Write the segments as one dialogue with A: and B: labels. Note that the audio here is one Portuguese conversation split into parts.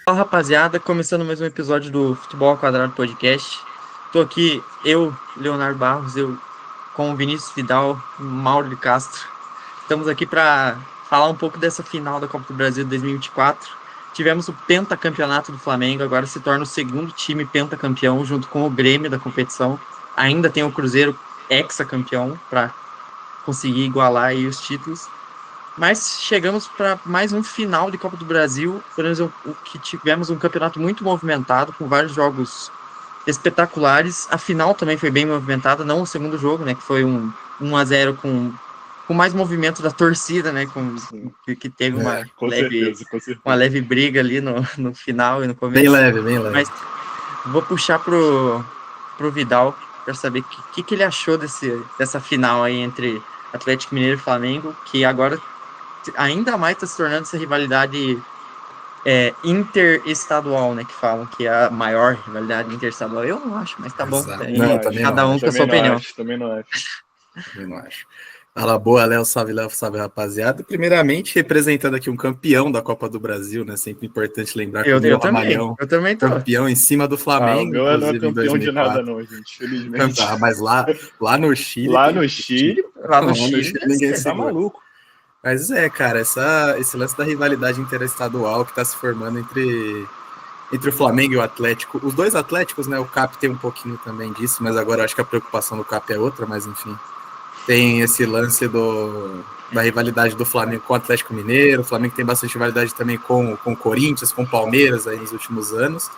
A: Fala, rapaziada, começando mais um episódio do Futebol ao Quadrado Podcast. Tô aqui, eu, Leonardo Barros, com o Vinícius Vidal, Mauro de Castro. Estamos aqui para falar um pouco dessa final da Copa do Brasil de 2024. Tivemos o pentacampeonato do Flamengo, agora se torna o segundo time pentacampeão, junto com o Grêmio da competição. Ainda tem o Cruzeiro hexacampeão para conseguir igualar aí os títulos. Mas chegamos para mais um final de Copa do Brasil, pelo menos o que tivemos um campeonato muito movimentado, com vários jogos espetaculares. A final também foi bem movimentada, não o segundo jogo, né, que foi um 1-0 com mais movimento da torcida, né, que teve
B: Com certeza.
A: uma leve briga ali no final e no
C: Bem
A: começo.
C: leve, bem leve.
A: Mas vou puxar pro Vidal para saber o que ele achou dessa final aí entre Atlético Mineiro e Flamengo, que agora ainda mais está se tornando essa rivalidade interestadual, né? Que falam que é a maior rivalidade interestadual. Eu não acho, mas tá bom. Cada um com a sua opinião.
B: Também não acho.
C: Também não acho. Fala boa, Léo, salve, rapaziada. Primeiramente, representando aqui um campeão da Copa do Brasil, né? Sempre importante lembrar que
A: eu também tô.
C: Campeão em cima do Flamengo.
B: O meu não é campeão de nada, não, gente, felizmente.
C: Mas lá no Chile.
B: Lá no Chile,
C: ninguém
B: tá maluco.
C: Mas cara, esse lance da rivalidade interestadual que tá se formando entre o Flamengo e o Atlético. Os dois Atléticos, né? O Cap tem um pouquinho também disso, mas agora acho que a preocupação do Cap é outra, mas enfim. Tem esse lance da rivalidade do Flamengo com o Atlético Mineiro. O Flamengo tem bastante rivalidade também com o Corinthians, com o Palmeiras aí nos últimos anos.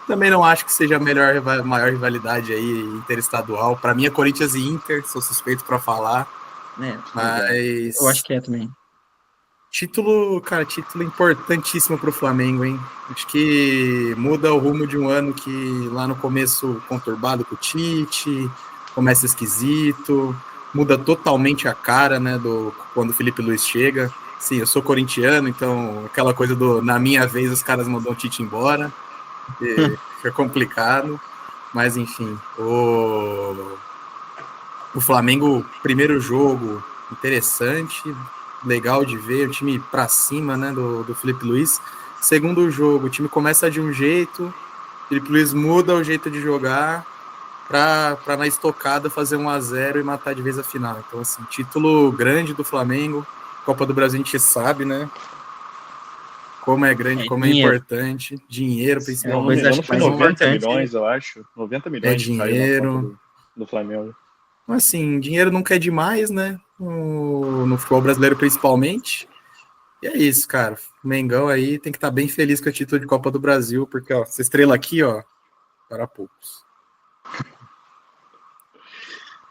C: Também não acho que seja a maior rivalidade aí interestadual. Para mim é Corinthians e Inter, sou suspeito para falar. Mas
A: eu acho que é também.
C: Título importantíssimo para o Flamengo, hein? Acho que muda o rumo de um ano que lá no começo conturbado com o Tite, começa esquisito, muda totalmente a cara, né, quando o Felipe Luiz chega. Sim, eu sou corintiano, então aquela coisa na minha vez os caras mandam o Tite embora, fica complicado, mas enfim, o Flamengo, primeiro jogo interessante, legal de ver, o time pra cima, né, do Felipe Luiz. Segundo jogo, o time começa de um jeito, o Felipe Luiz muda o jeito de jogar para na estocada fazer 1-0 e matar de vez a final. Então, assim, título grande do Flamengo, Copa do Brasil a gente sabe, né, como é grande, como
A: dinheiro.
C: É importante, dinheiro principalmente.
B: Não foi 90 milhões, eu acho, 90 milhões
C: é dinheiro
B: do Flamengo.
C: Assim, dinheiro nunca é demais, né? No futebol brasileiro, principalmente. E é isso, cara. O Mengão aí tem que estar bem feliz com o título de Copa do Brasil, porque, ó, essa estrela aqui, ó, para poucos.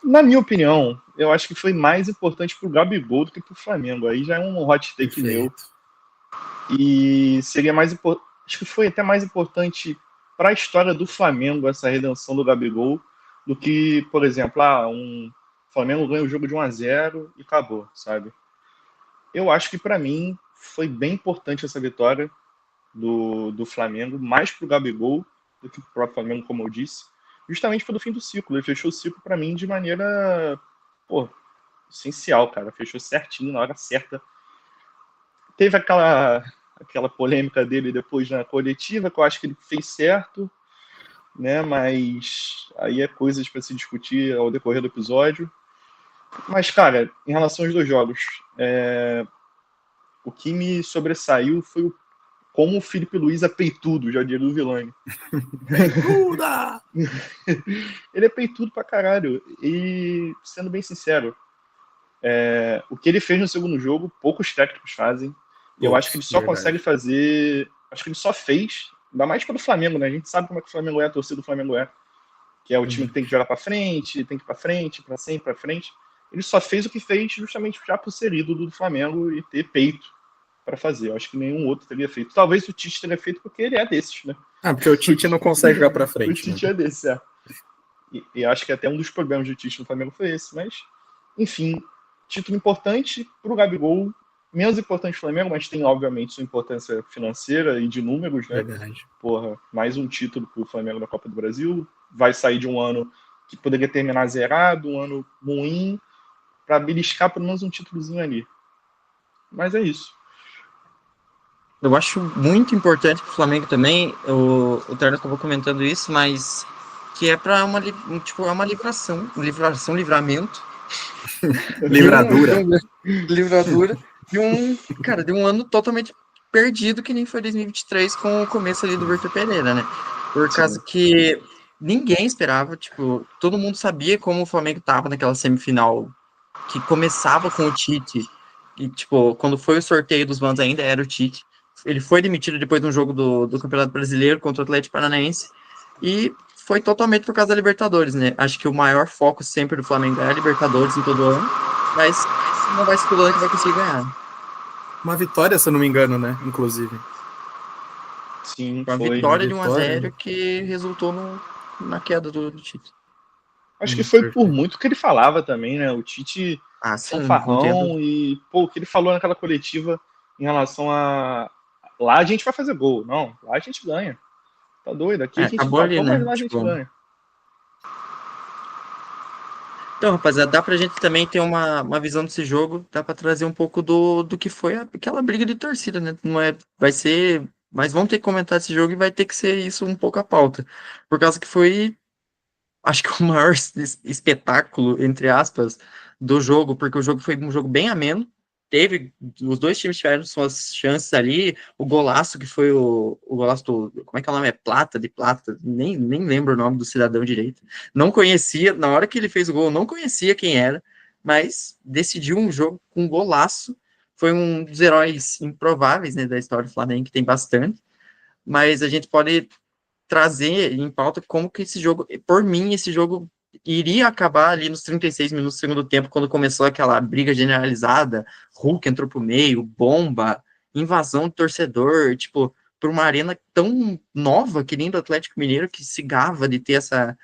B: Na minha opinião, eu acho que foi mais importante pro Gabigol do que pro Flamengo. Aí já é um hot take meu. E seria mais importante. Acho que foi até mais importante para a história do Flamengo essa redenção do Gabigol do que, por exemplo, o Flamengo ganha o jogo de 1-0 e acabou, sabe? Eu acho que para mim foi bem importante essa vitória do Flamengo, mais pro Gabigol do que pro próprio Flamengo, como eu disse, justamente pelo fim do ciclo. Ele fechou o ciclo para mim de maneira, essencial, cara. Fechou certinho, na hora certa. Teve aquela polêmica dele depois na coletiva, que eu acho que ele fez certo, né? Mas aí é coisas para se discutir ao decorrer do episódio. Mas, cara, em relação aos dois jogos, o que me sobressaiu foi como o Felipe Luiz é peitudo, já diria o Vilani.
C: Peituda!
B: Ele é peitudo pra caralho. E, sendo bem sincero, o que ele fez no segundo jogo, poucos técnicos fazem. E eu acho que ele só consegue fazer. Acho que ele só fez, ainda mais pelo Flamengo, né? A gente sabe como é que o Flamengo é, a torcida do Flamengo é. Que é o time que tem que jogar pra frente, tem que ir pra frente, pra sempre, pra frente. Ele só fez o que fez justamente já por ser ídolo do Flamengo e ter peito para fazer. Eu acho que nenhum outro teria feito. Talvez o Tite teria feito porque ele é desses, né?
C: Porque o Tite não consegue jogar pra frente.
B: O Tite é desse, E acho que até um dos problemas do Tite no Flamengo foi esse. Mas, enfim, título importante pro Gabigol, menos importante pro Flamengo, mas tem, obviamente, sua importância financeira e de números, né?
C: Verdade.
B: Mais um título pro Flamengo na Copa do Brasil. Vai sair de um ano que poderia terminar zerado, um ano ruim, para beliscar pelo menos um títulozinho ali. Mas é isso.
A: Eu acho muito importante para o Flamengo também, o Terno acabou comentando isso, mas que é para tipo, é uma livramento
C: Livradura.
A: livradura de um ano totalmente perdido que nem foi 2023 com o começo ali do Vitor Pereira, né? Por causa que ninguém esperava, tipo, todo mundo sabia como o Flamengo tava naquela semifinal que começava com o Tite e, tipo, quando foi o sorteio dos mandos ainda era o Tite. Ele foi demitido depois de um jogo do Campeonato Brasileiro contra o Atlético Paranaense e foi totalmente por causa da Libertadores, né? Acho que o maior foco sempre do Flamengo é a Libertadores em todo ano, mas não vai se falando que vai conseguir ganhar.
C: Uma vitória, se eu não me engano, né? Inclusive.
B: Sim,
A: Uma
B: foi.
C: Uma
A: vitória de
C: vitória.
A: 1-0 que resultou na queda do Tite.
B: Acho que foi por
C: Perfeito.
B: muito que ele falava também, né? O Tite
A: Ah, sim, não
B: fanfarrão
A: entendo.
B: e, pô, o que ele falou naquela coletiva em relação a. Lá a gente vai fazer gol. Não, lá a gente ganha. Tá doido? Aqui
A: É,
B: a gente
A: acabou
B: vai.
A: ali,
B: Mas
A: né?
B: lá a gente
A: Tipo,
B: ganha.
A: então, rapaziada, dá pra gente também ter uma visão desse jogo, dá pra trazer um pouco do que foi aquela briga de torcida, né? Não é, vai ser, mas vamos ter que comentar esse jogo e vai ter que ser isso um pouco a pauta. Por causa que foi, acho que o maior espetáculo, entre aspas, do jogo, porque o jogo foi um jogo bem ameno. Teve, os dois times tiveram suas chances ali. O golaço, que foi o golaço do. Como é que é o nome? É Plata, de Plata. Nem lembro o nome do cidadão direito. Não conhecia, na hora que ele fez o gol, não conhecia quem era, mas decidiu um jogo com um golaço. Foi um dos heróis improváveis, né, da história do Flamengo, que tem bastante. Mas a gente pode trazer em pauta como que esse jogo, por mim, esse jogo iria acabar ali nos 36 minutos do segundo tempo, quando começou aquela briga generalizada, Hulk entrou pro meio, bomba, invasão de torcedor, tipo, por uma arena tão nova que nem do Atlético Mineiro, que se gava de ter essa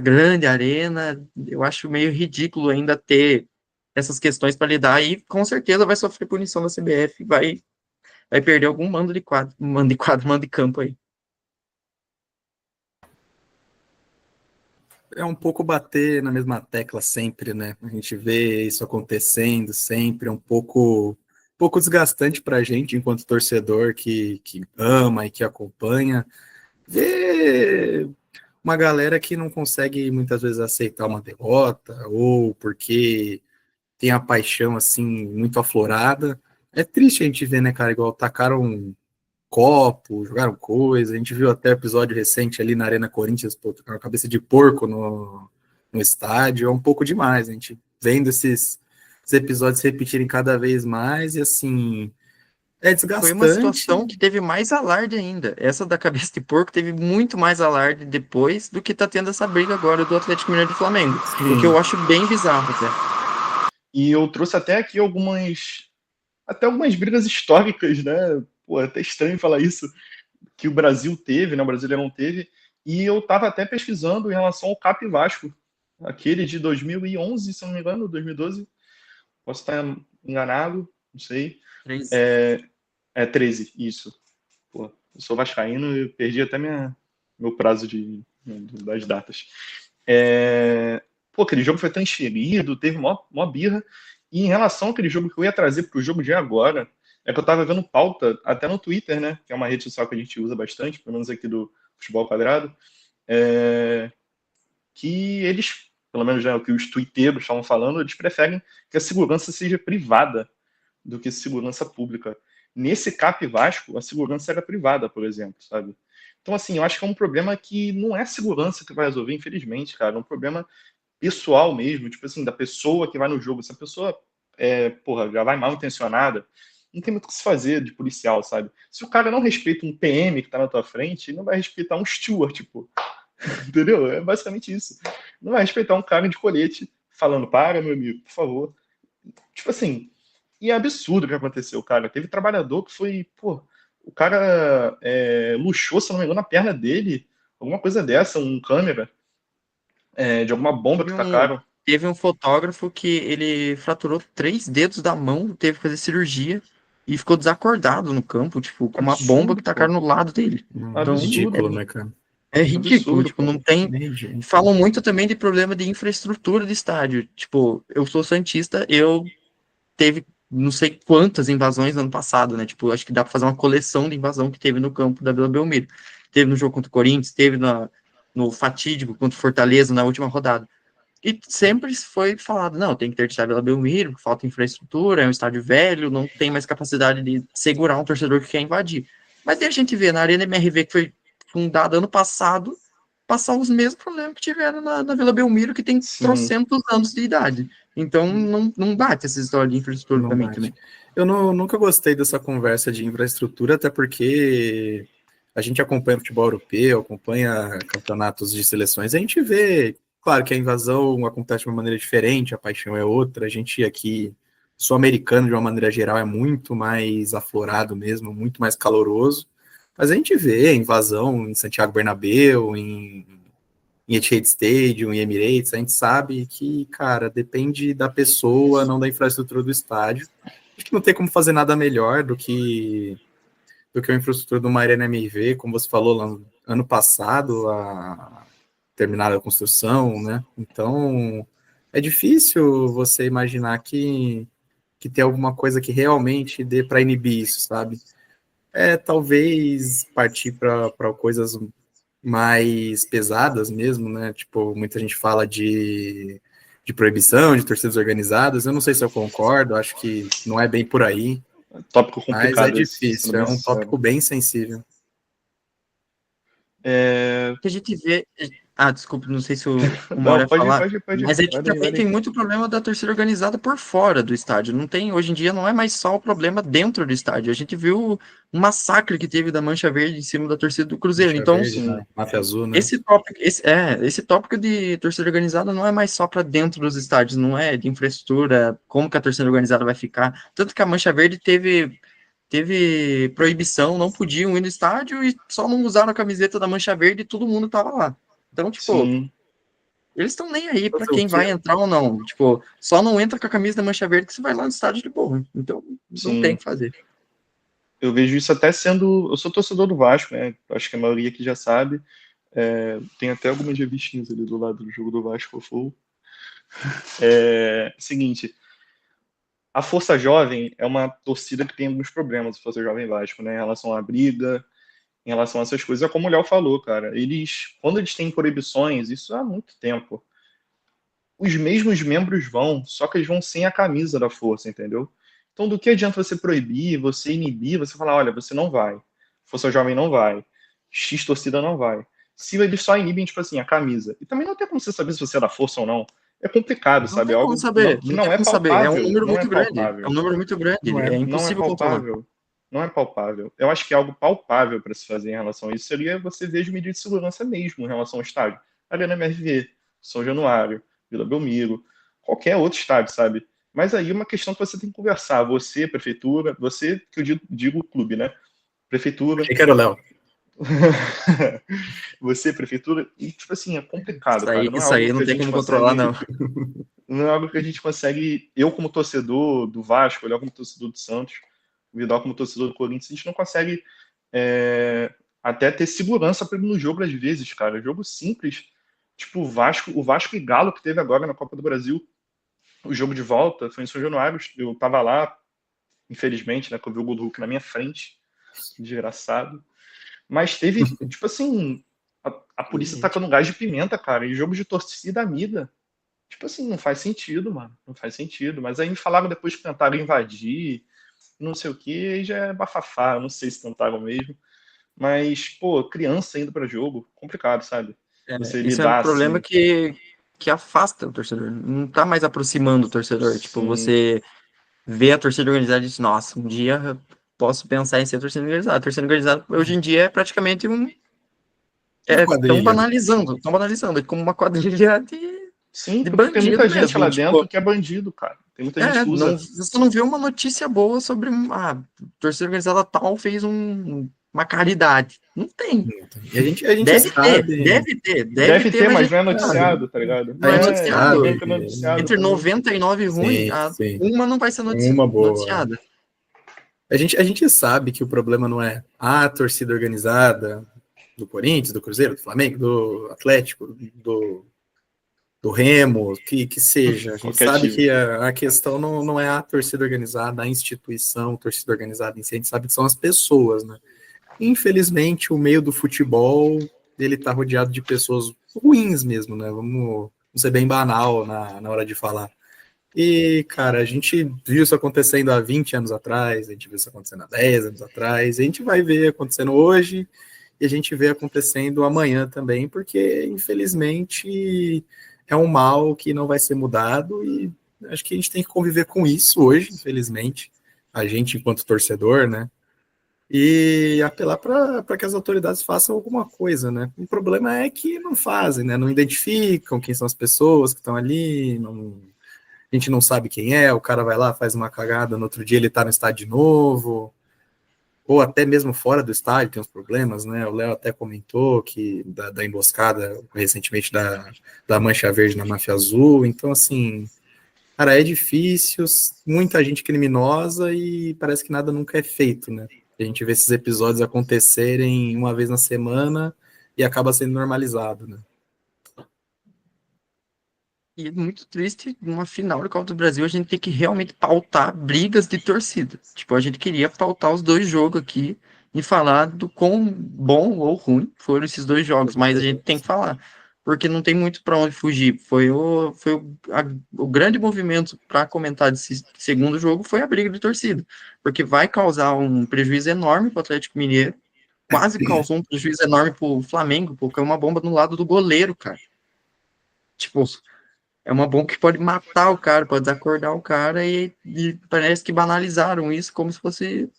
A: grande arena, eu acho meio ridículo ainda ter essas questões para lidar e com certeza vai sofrer punição da CBF, vai perder algum mando de campo aí.
C: É um pouco bater na mesma tecla sempre, né? A gente vê isso acontecendo sempre, é pouco desgastante para a gente, enquanto torcedor que ama e que acompanha, ver uma galera que não consegue muitas vezes aceitar uma derrota, ou porque tem a paixão assim muito aflorada. É triste a gente ver, né, cara, igual tacaram copo, jogaram coisa. A gente viu até episódio recente ali na Arena Corinthians, pô, com a cabeça de porco no estádio. É um pouco demais. A gente vendo esses episódios se repetirem cada vez mais e assim, é
A: Foi uma
C: desgastante.
A: situação que teve mais alarde ainda. Essa da cabeça de porco teve muito mais alarde depois do que tá tendo essa briga agora do Atlético Mineiro e do Flamengo. O que
C: Sim,
A: eu acho bem bizarro até.
B: E eu trouxe até aqui algumas. Até algumas brigas históricas, né? Pô, é até estranho falar isso, que o Brasil teve, né? O Brasileirão teve. E eu tava até pesquisando em relação ao Cap Vasco, aquele de 2011, se não me engano, 2012. Posso estar enganado, não sei.
A: 3.
B: É 13, isso. Pô, eu sou vascaíno e perdi até meu prazo das datas. Pô, aquele jogo foi transferido, teve mó birra. E em relação àquele jogo que eu ia trazer para o jogo de agora, é que eu tava vendo pauta até no Twitter, né? Que é uma rede social que a gente usa bastante, pelo menos aqui do Futebol Quadrado, que eles, pelo menos já o que os tuiteiros estavam falando, eles preferem que a segurança seja privada do que segurança pública. Nesse Cap Vasco, a segurança era privada, por exemplo, sabe? Então, assim, eu acho que é um problema que não é segurança que vai resolver, infelizmente, cara. É um problema pessoal mesmo, tipo assim, da pessoa que vai no jogo. Se a pessoa, porra, já vai mal intencionada, não tem muito o que se fazer de policial, sabe? Se o cara não respeita um PM que tá na tua frente, ele não vai respeitar um steward, tipo, entendeu? É basicamente isso. Não vai respeitar um cara de colete falando, para, meu amigo, por favor. Tipo assim, e é absurdo o que aconteceu, cara. Teve trabalhador que foi, pô, o cara luxou, se não me engano, na perna dele, alguma coisa dessa, um câmera, de alguma bomba que
A: Teve um,
B: tacaram.
A: teve um fotógrafo que ele fraturou 3 dedos da mão, teve que fazer cirurgia e ficou desacordado no campo, tipo, com uma bomba que
B: Absurdo, pô.
A: tacaram no lado dele. Então,
C: ridículo,
B: Absurdo.
C: né, cara?
A: é ridículo,
B: Absurdo,
A: tipo,
B: pô.
A: não tem.
C: É ridículo.
A: Falam muito também de problema de infraestrutura de estádio. Tipo, eu sou santista, eu teve não sei quantas invasões no ano passado, né? Tipo, acho que dá para fazer uma coleção de invasão que teve no campo da Vila Belmiro. Teve no jogo contra o Corinthians, teve no fatídico contra o Fortaleza na última rodada. E sempre foi falado, não, tem que ter estádio Vila Belmiro, falta infraestrutura, é um estádio velho, não tem mais capacidade de segurar um torcedor que quer invadir. Mas daí a gente vê na Arena MRV, que foi fundada ano passado, passar os mesmos problemas que tiveram na Vila Belmiro, que tem
B: Sim.
A: trocentos anos de idade. Então não bate essa história de infraestrutura
C: Não
A: para mim
C: bate.
A: também.
C: Eu nunca gostei dessa conversa de infraestrutura, até porque a gente acompanha futebol europeu, acompanha campeonatos de seleções, a gente vê, claro que a invasão acontece de uma maneira diferente, a paixão é outra, a gente aqui, sul-americano de uma maneira geral, é muito mais aflorado mesmo, muito mais caloroso, mas a gente vê invasão em Santiago Bernabéu, em Etihad Stadium, em Emirates, a gente sabe que, cara, depende da pessoa, não da infraestrutura do estádio. Acho que não tem como fazer nada melhor do que a infraestrutura do Arena MRV, como você falou lá ano passado, a terminar a construção, né? Então, é difícil você imaginar que tem alguma coisa que realmente dê para inibir isso, sabe? Talvez partir para coisas mais pesadas mesmo, né? Tipo, muita gente fala de proibição, de torcidas organizadas. Eu não sei se eu concordo, acho que não é bem por aí,
B: Tópico
C: mas é
B: complicado esse, sendo
C: difícil, é
B: bem
C: um
B: sincero.
C: tópico bem sensível.
A: Que a gente vê. Ah, desculpa, não sei se o Mauro
B: Não,
A: ia falar,
B: pode ir.
A: mas aqui
B: Vai daí,
A: também
B: vai
A: tem
B: daí.
A: muito problema da torcida organizada por fora do estádio. Não tem, hoje em dia não é mais só o problema dentro do estádio. A gente viu um massacre que teve da Mancha Verde em cima da torcida do Cruzeiro.
C: Mancha
A: Então,
C: Verde,
B: Sim.
C: né? Máfia Azul, né?
A: esse tópico de torcida organizada não é mais só para dentro dos estádios, não é de infraestrutura, como que a torcida organizada vai ficar. Tanto que a Mancha Verde teve proibição, não podiam ir no estádio e só não usaram a camiseta da Mancha Verde e todo mundo tava lá. Então, tipo,
B: Sim,
A: eles estão nem aí para
C: Fazer o
A: quem
C: quê?
A: vai entrar ou não. Tipo, só não entra com a camisa da Mancha Verde que você vai lá no estádio de boa. Então, não tem o
B: sim.
A: que fazer.
B: Eu vejo isso até sendo. Eu sou torcedor do Vasco, né? Acho que a maioria aqui já sabe. Tem até algumas revistinhas ali do lado do jogo do Vasco Full. Seguinte, a Força Jovem é uma torcida que tem alguns problemas, a Força Jovem Vasco, né? Em relação à briga, em relação a essas coisas. É como o Léo falou, cara. Quando eles têm proibições, isso há muito tempo, os mesmos membros vão, só que eles vão sem a camisa da força, entendeu? Então, do que adianta você proibir, você inibir, você falar, olha, você não vai, Força Jovem não vai, X torcida não vai. Se eles só inibem, tipo assim, a camisa. E também não tem como você saber se você é da força ou não. É complicado,
A: Não
B: sabe? É
A: tem como
B: algo
A: saber,
B: que
A: não tem
B: não é
A: como saber. É um
B: palpável.
A: número
B: Não é
A: muito grande. É um
B: palpável.
A: número muito grande.
C: Não é.
A: É
B: Não é
A: impossível controlar.
B: palpável. Não é palpável. Eu acho que algo palpável para se fazer em relação a isso seria você ver as medidas de segurança mesmo em relação ao estádio. Arena MRV, São Januário, Vila Belmiro, qualquer outro estádio, sabe? Mas aí é uma questão que você tem que conversar. Você, prefeitura, você, que eu digo clube, né? Prefeitura.
C: Achei que era o Léo.
B: Você, prefeitura. E, tipo assim, é complicado, cara. Não é
A: Isso
B: algo
A: aí
B: que
A: não
B: a
A: tem
B: gente
A: como controlar,
B: consegue.
A: não.
B: Não é algo que a gente consegue. Eu, como torcedor do Vasco, olhar como torcedor do Santos, o Vidal, como torcedor do Corinthians, a gente não consegue até ter segurança para ir no jogo às vezes, cara. Jogo simples. Tipo, o Vasco e Galo que teve agora na Copa do Brasil, o jogo de volta foi em São Januário. Eu tava lá, infelizmente, né? Que eu vi o gol do Hulk na minha frente. Desgraçado. Mas teve, tipo assim, a polícia
A: Gente.
B: tacando gás de pimenta, cara, em jogo de torcida amiga. Tipo assim, não faz sentido, mano. Não faz sentido. Mas aí me falaram depois que tentaram invadir, não sei o que, aí já é bafafá. Eu não sei se tentaram mesmo. Mas, pô, criança indo pra jogo, complicado, sabe? Você
A: Isso é um
B: lidar
A: problema
B: assim.
A: que afasta o torcedor. Não tá mais aproximando o torcedor. Tipo,
B: Sim,
A: você vê a torcida organizada e diz, nossa, um dia eu posso pensar em ser torcida organizada. A torcida organizada hoje em dia é praticamente
C: Uma
A: tão
C: quadrilha.
A: banalizando, é como uma quadrilha
B: sim,
A: de
B: porque tem muita
A: bandido
B: gente
A: mesmo.
B: lá
A: Tipo,
B: dentro que é bandido, cara. Tem muita gente que
A: não,
B: usa.
A: você não vê uma notícia boa sobre torcida organizada tal fez uma caridade. Não tem.
C: E a gente sabe.
A: Deve
B: Deve
A: ter,
B: ter,
A: mas a
B: mas
A: gente
B: não é
A: não sabe.
B: noticiado, tá ligado?
A: Não
C: A
A: é
C: gente
B: Não
A: noticiado.
B: vem
C: sabe
B: que é noticiado
A: Entre
B: também.
A: 99 ruim,
C: sim, sim.
A: uma não vai ser
C: Uma boa.
A: noticiada.
C: A gente sabe que o problema não é a torcida organizada do Corinthians, do Cruzeiro, do Flamengo, do Atlético, do do Remo, que seja. A gente
B: Qualquer
C: sabe
B: time.
C: que a questão não é a torcida organizada, a instituição, a torcida organizada em si, a gente sabe que são as pessoas, né? Infelizmente, o meio do futebol, ele tá rodeado de pessoas ruins mesmo, né? Vamos ser bem banal na hora de falar. E, cara, a gente viu isso acontecendo há 20 anos atrás, a gente viu isso acontecendo há 10 anos atrás, a gente vai ver acontecendo hoje e a gente vê acontecendo amanhã também, porque, infelizmente, é um mal que não vai ser mudado e acho que a gente tem que conviver com isso hoje, infelizmente, a gente enquanto torcedor, né? E apelar para que as autoridades façam alguma coisa, né? O problema é que não fazem, né? Não identificam quem são as pessoas que estão ali, a gente não sabe quem é, o cara vai lá, faz uma cagada, no outro dia ele tá no estádio de novo, ou até mesmo fora do estádio tem uns problemas, né? O Léo até comentou que da emboscada recentemente da Mancha Verde na Máfia Azul, então assim, cara, é difícil, muita gente criminosa e parece que nada nunca é feito, né? A gente vê esses episódios acontecerem uma vez na semana e acaba sendo normalizado, né?
A: E é muito triste, numa final da Copa do Brasil, a gente ter que realmente pautar brigas de torcida. Tipo, a gente queria pautar os dois jogos aqui e falar do quão bom ou ruim foram esses dois jogos, mas a gente tem que falar, porque não tem muito para onde fugir. O grande movimento para comentar desse segundo jogo foi a briga de torcida, porque vai causar um prejuízo enorme para o Atlético Mineiro, quase causou um prejuízo enorme para o Flamengo, porque é uma bomba no lado do goleiro, cara. Tipo, é uma bomba que pode matar o cara, pode desacordar o cara e parece que banalizaram isso como se fosse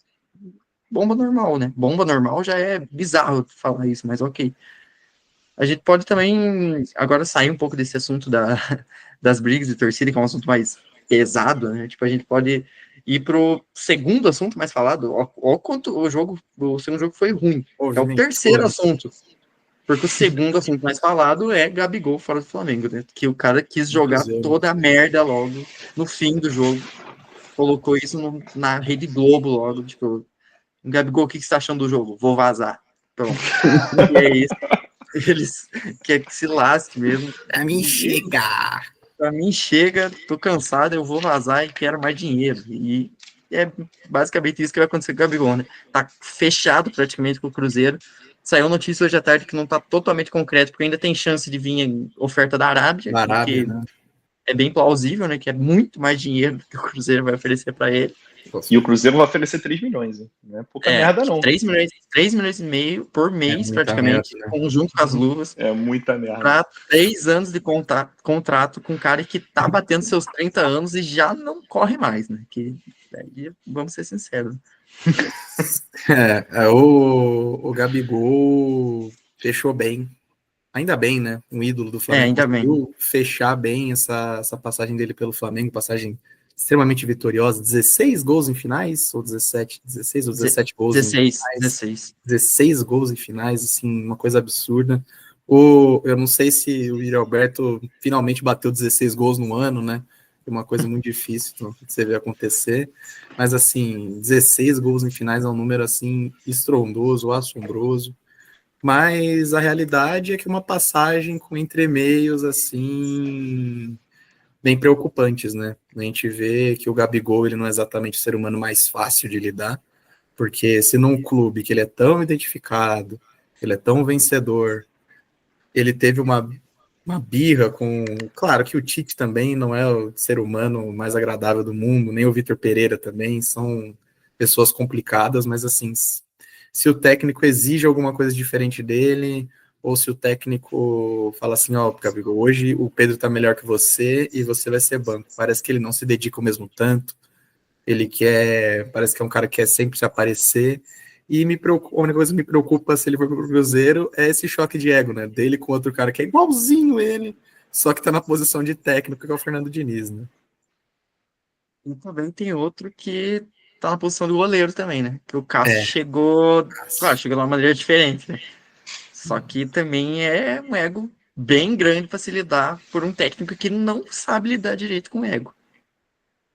A: bomba normal, né? Bomba normal já é bizarro falar isso, mas ok. A gente pode também agora sair um pouco desse assunto das brigas de torcida, que é um assunto mais pesado, né? Tipo, a gente pode ir pro segundo assunto mais falado. Ó quanto o segundo jogo foi ruim. É o terceiro assunto. Porque o segundo assunto mais falado é Gabigol fora do Flamengo, né? Que o cara quis jogar toda a merda logo no fim do jogo. Colocou isso na Rede Globo logo. Tipo, Gabigol, o que você tá achando do jogo? Vou vazar. Pronto. E é isso. Eles querem que se lasque mesmo.
C: Pra mim chega!
A: Pra mim chega, tô cansado, eu vou vazar e quero mais dinheiro. E é basicamente isso que vai acontecer com o Gabigol, né? Tá fechado praticamente com o Cruzeiro. Saiu notícia hoje à tarde que não tá totalmente concreto, porque ainda tem chance de vir oferta da Arábia, que
C: né?
A: é bem plausível, né? Que é muito mais dinheiro do que o Cruzeiro vai oferecer para ele.
B: E o Cruzeiro vai oferecer 3 milhões, hein? Não é pouca merda, não.
A: 3 milhões e meio por mês, praticamente,
C: merda, né?
A: conjunto com as luvas.
B: É muita merda.
A: Para 3 anos de contrato com um cara que tá batendo seus 30 anos e já não corre mais, né? Que aí, vamos ser sinceros.
C: O Gabigol fechou bem. Ainda bem, né? Um ídolo do Flamengo
A: ainda
C: conseguiu fechar bem essa passagem dele pelo Flamengo, passagem extremamente vitoriosa, 16 gols em finais, ou 17, 16 ou 17 gols
A: 16,
C: em finais.
A: 16.
C: 16 gols em finais, assim, uma coisa absurda. Eu não sei se o Yuri Alberto finalmente bateu 16 gols no ano, né? É uma coisa muito difícil de você ver acontecer. Mas, assim, 16 gols em finais é um número, assim, estrondoso, assombroso. Mas a realidade é que uma passagem com entremeios, assim, bem preocupantes, né? A gente vê que o Gabigol, ele não é exatamente o ser humano mais fácil de lidar, porque se num clube que ele é tão identificado, ele é tão vencedor, ele teve uma birra com... Claro que o Tite também não é o ser humano mais agradável do mundo, nem o Vitor Pereira também, são pessoas complicadas, mas assim, se o técnico exige alguma coisa diferente dele, ou se o técnico fala assim, ó, Gabigol, hoje o Pedro tá melhor que você e você vai ser banco. Parece que ele não se dedica o mesmo tanto, parece que é um cara que quer sempre se aparecer, e a única coisa que me preocupa se ele for pro Cruzeiro é esse choque de ego, né, dele com outro cara que é igualzinho ele, só que tá na posição de técnico, que é o Fernando Diniz, né.
A: E também tem outro que tá na posição do goleiro também, né? Que o Cássio chegou... Claro, chegou de uma maneira diferente, né? Só que também é um ego bem grande para se lidar por um técnico que não sabe lidar direito com ego.